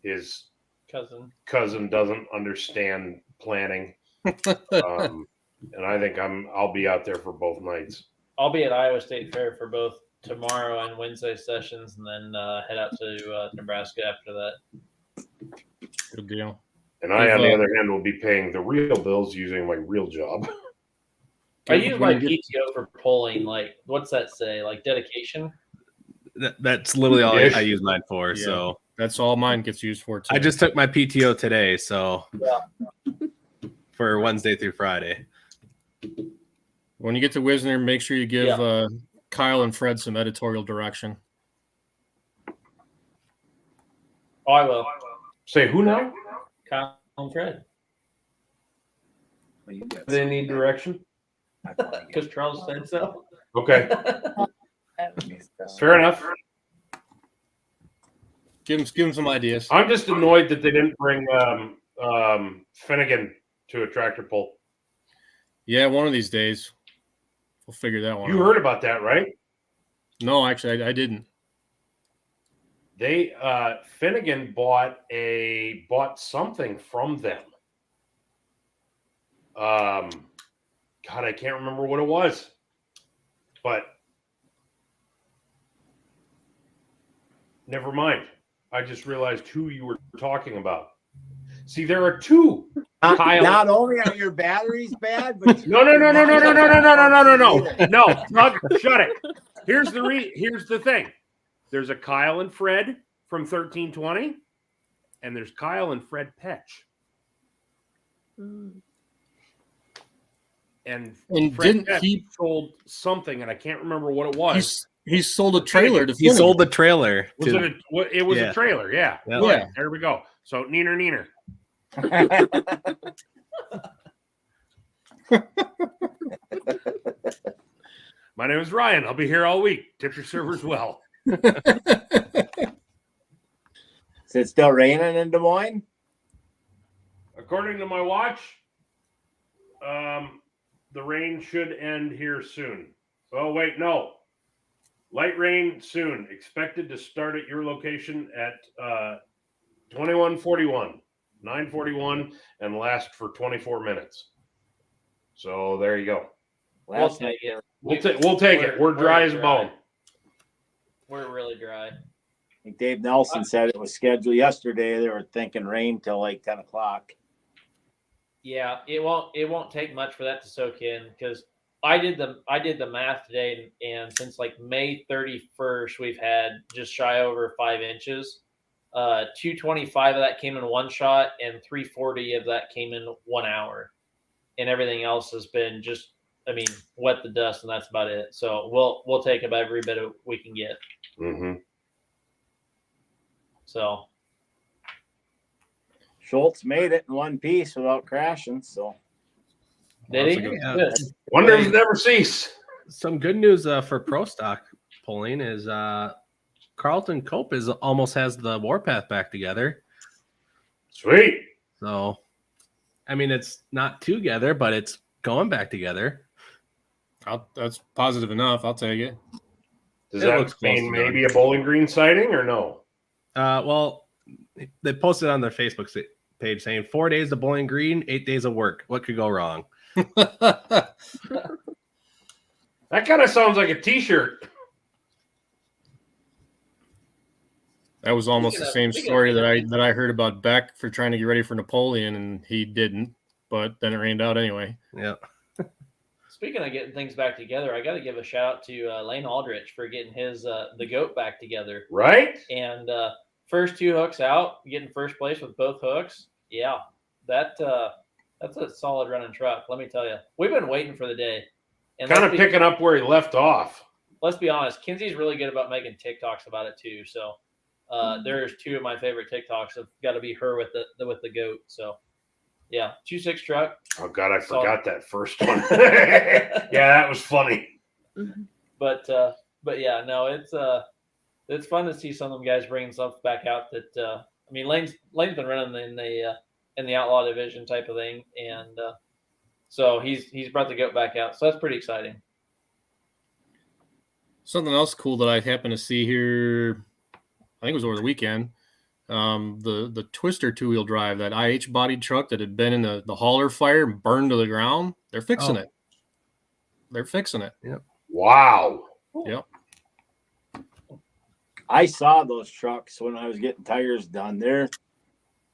his cousin doesn't understand planning. And I think I'll be out there for both nights. I'll be at Iowa State Fair for both tomorrow and Wednesday sessions, and then head out to Nebraska after that. Good deal. And I, on the other hand, will be paying the real bills using my real job. I use my PTO for polling. Like, what's that say? Like dedication? That's literally all I use mine for. Yeah. So that's all mine gets used for too. I just took my PTO today, so for Wednesday through Friday. When you get to Wisner, make sure you give Kyle and Fred some editorial direction. Oh, I will. Say who now? Kyle and Fred. They need direction? Because Charles said so. Okay. Fair enough. Give him some ideas. I'm just annoyed that they didn't bring Finnegan to a tractor pull. Yeah, one of these days we'll figure that one out. You heard about that, right? No, actually, I didn't. They Finnegan bought something from them. God, I can't remember what it was, but never mind. I just realized who you were talking about. See, there are 2. Not only are your batteries bad, but No, shut it. Here's the thing. There's a Kyle and Fred from 1320, and there's Kyle and Fred Petch. And Fred didn't Petch he sold something, and I can't remember what it was. He sold a trailer to He sold the trailer. It was a trailer, yeah. Yeah. Right, there we go. So neener. My name is Ryan. I'll be here all week. Tip your servers well. Is it still raining in Des Moines? According to my watch, the rain should end here soon. Oh, wait, no. Light rain soon. Expected to start at your location at 21:41, 9:41, and last for 24 minutes. So there you go. We'll take it. We'll take it. We're dry as a bone. We're really dry. I think Dave Nelson said it was scheduled yesterday. They were thinking rain till like 10 o'clock. Yeah, it won't take much for that to soak in because I did the math today, and since like May 31st, we've had just shy over 5 inches. 225 of that came in one shot, and 340 of that came in 1 hour, and everything else has been just, wet the dust, and that's about it. So we'll take about every bit of we can get. Mm-hmm. So Schultz made it in one piece without crashing. So did he? Good. Wonders never cease. Some good news for Pro Stock polling is Carlton Cope almost has the Warpath back together. Sweet. So, it's not together, but it's going back together. That's positive enough. I'll take it. Does that mean maybe a Bowling Green sighting or no? Well, they posted on their Facebook page saying 4 days of Bowling Green, 8 days of work. What could go wrong? That kind of sounds like a T-shirt. That was almost the same story that I heard about Beck for trying to get ready for Napoleon, and he didn't. But then it rained out anyway. Yeah. Speaking of getting things back together, I got to give a shout out to Lane Aldrich for getting his the goat back together. Right? And first 2 hooks out, getting first place with both hooks. Yeah, that's a solid running truck. Let me tell you, we've been waiting for the day. And kind of picking up where he left off. Let's be honest, Kinsey's really good about making TikToks about it too. So there's 2 of my favorite TikToks. Have got to be her with the goat. So yeah, 2.6 truck. Oh God, I forgot that first one. Yeah, that was funny. But yeah, no, it's fun to see some of them guys bringing stuff back out. That I mean, Lane's been running in the outlaw division type of thing, and so he's brought the goat back out. So that's pretty exciting. Something else cool that I happened to see here, I think it was over the weekend. The Twister 2-wheel drive, that IH bodied truck that had been in the hauler fire and burned to the ground. They're fixing it. They're fixing it. Yep. Wow. Yep. I saw those trucks when I was getting tires done. They're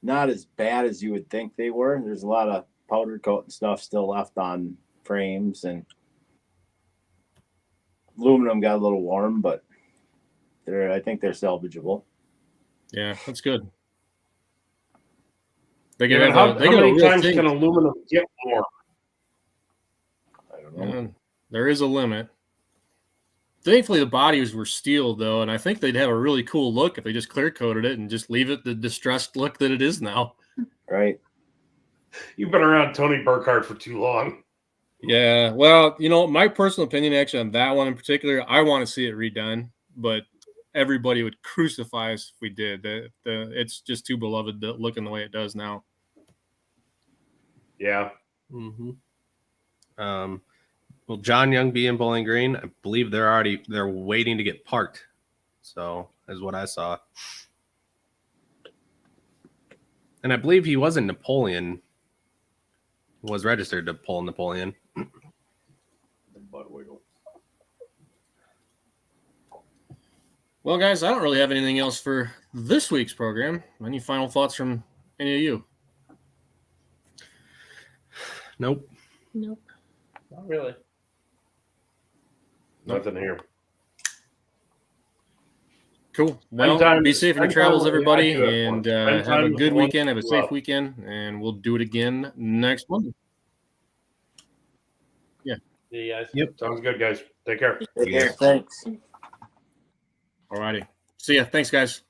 not as bad as you would think they were. There's a lot of powder coat and stuff still left on frames, and aluminum got a little warm, but I think they're salvageable. Yeah, that's good. How many times can aluminum get warm? I don't know. There is a limit. Thankfully, the bodies were steel, though, and I think they'd have a really cool look if they just clear coated it and just leave it the distressed look that it is now. Right. You've been around Tony Burkhardt for too long. Yeah, well, my personal opinion actually on that one in particular, I want to see it redone, but everybody would crucify us if we did. It's just too beloved looking the way it does now. Yeah. Mm-hmm. Well, John Youngby in Bowling Green, I believe they're waiting to get parked. So is what I saw. And I believe he was in Napoleon. Was registered to pull Napoleon. Well, guys, I don't really have anything else for this week's program. Any final thoughts from any of you? Nope. Nope. Not really. Nothing here. Cool. Well, be safe in your travels, everybody, and have a good weekend. Have a safe weekend, and we'll do it again next Monday. Yeah. See you guys. Yep. Sounds good, guys. Take care. Take care. Thanks. All righty. See ya. Thanks, guys.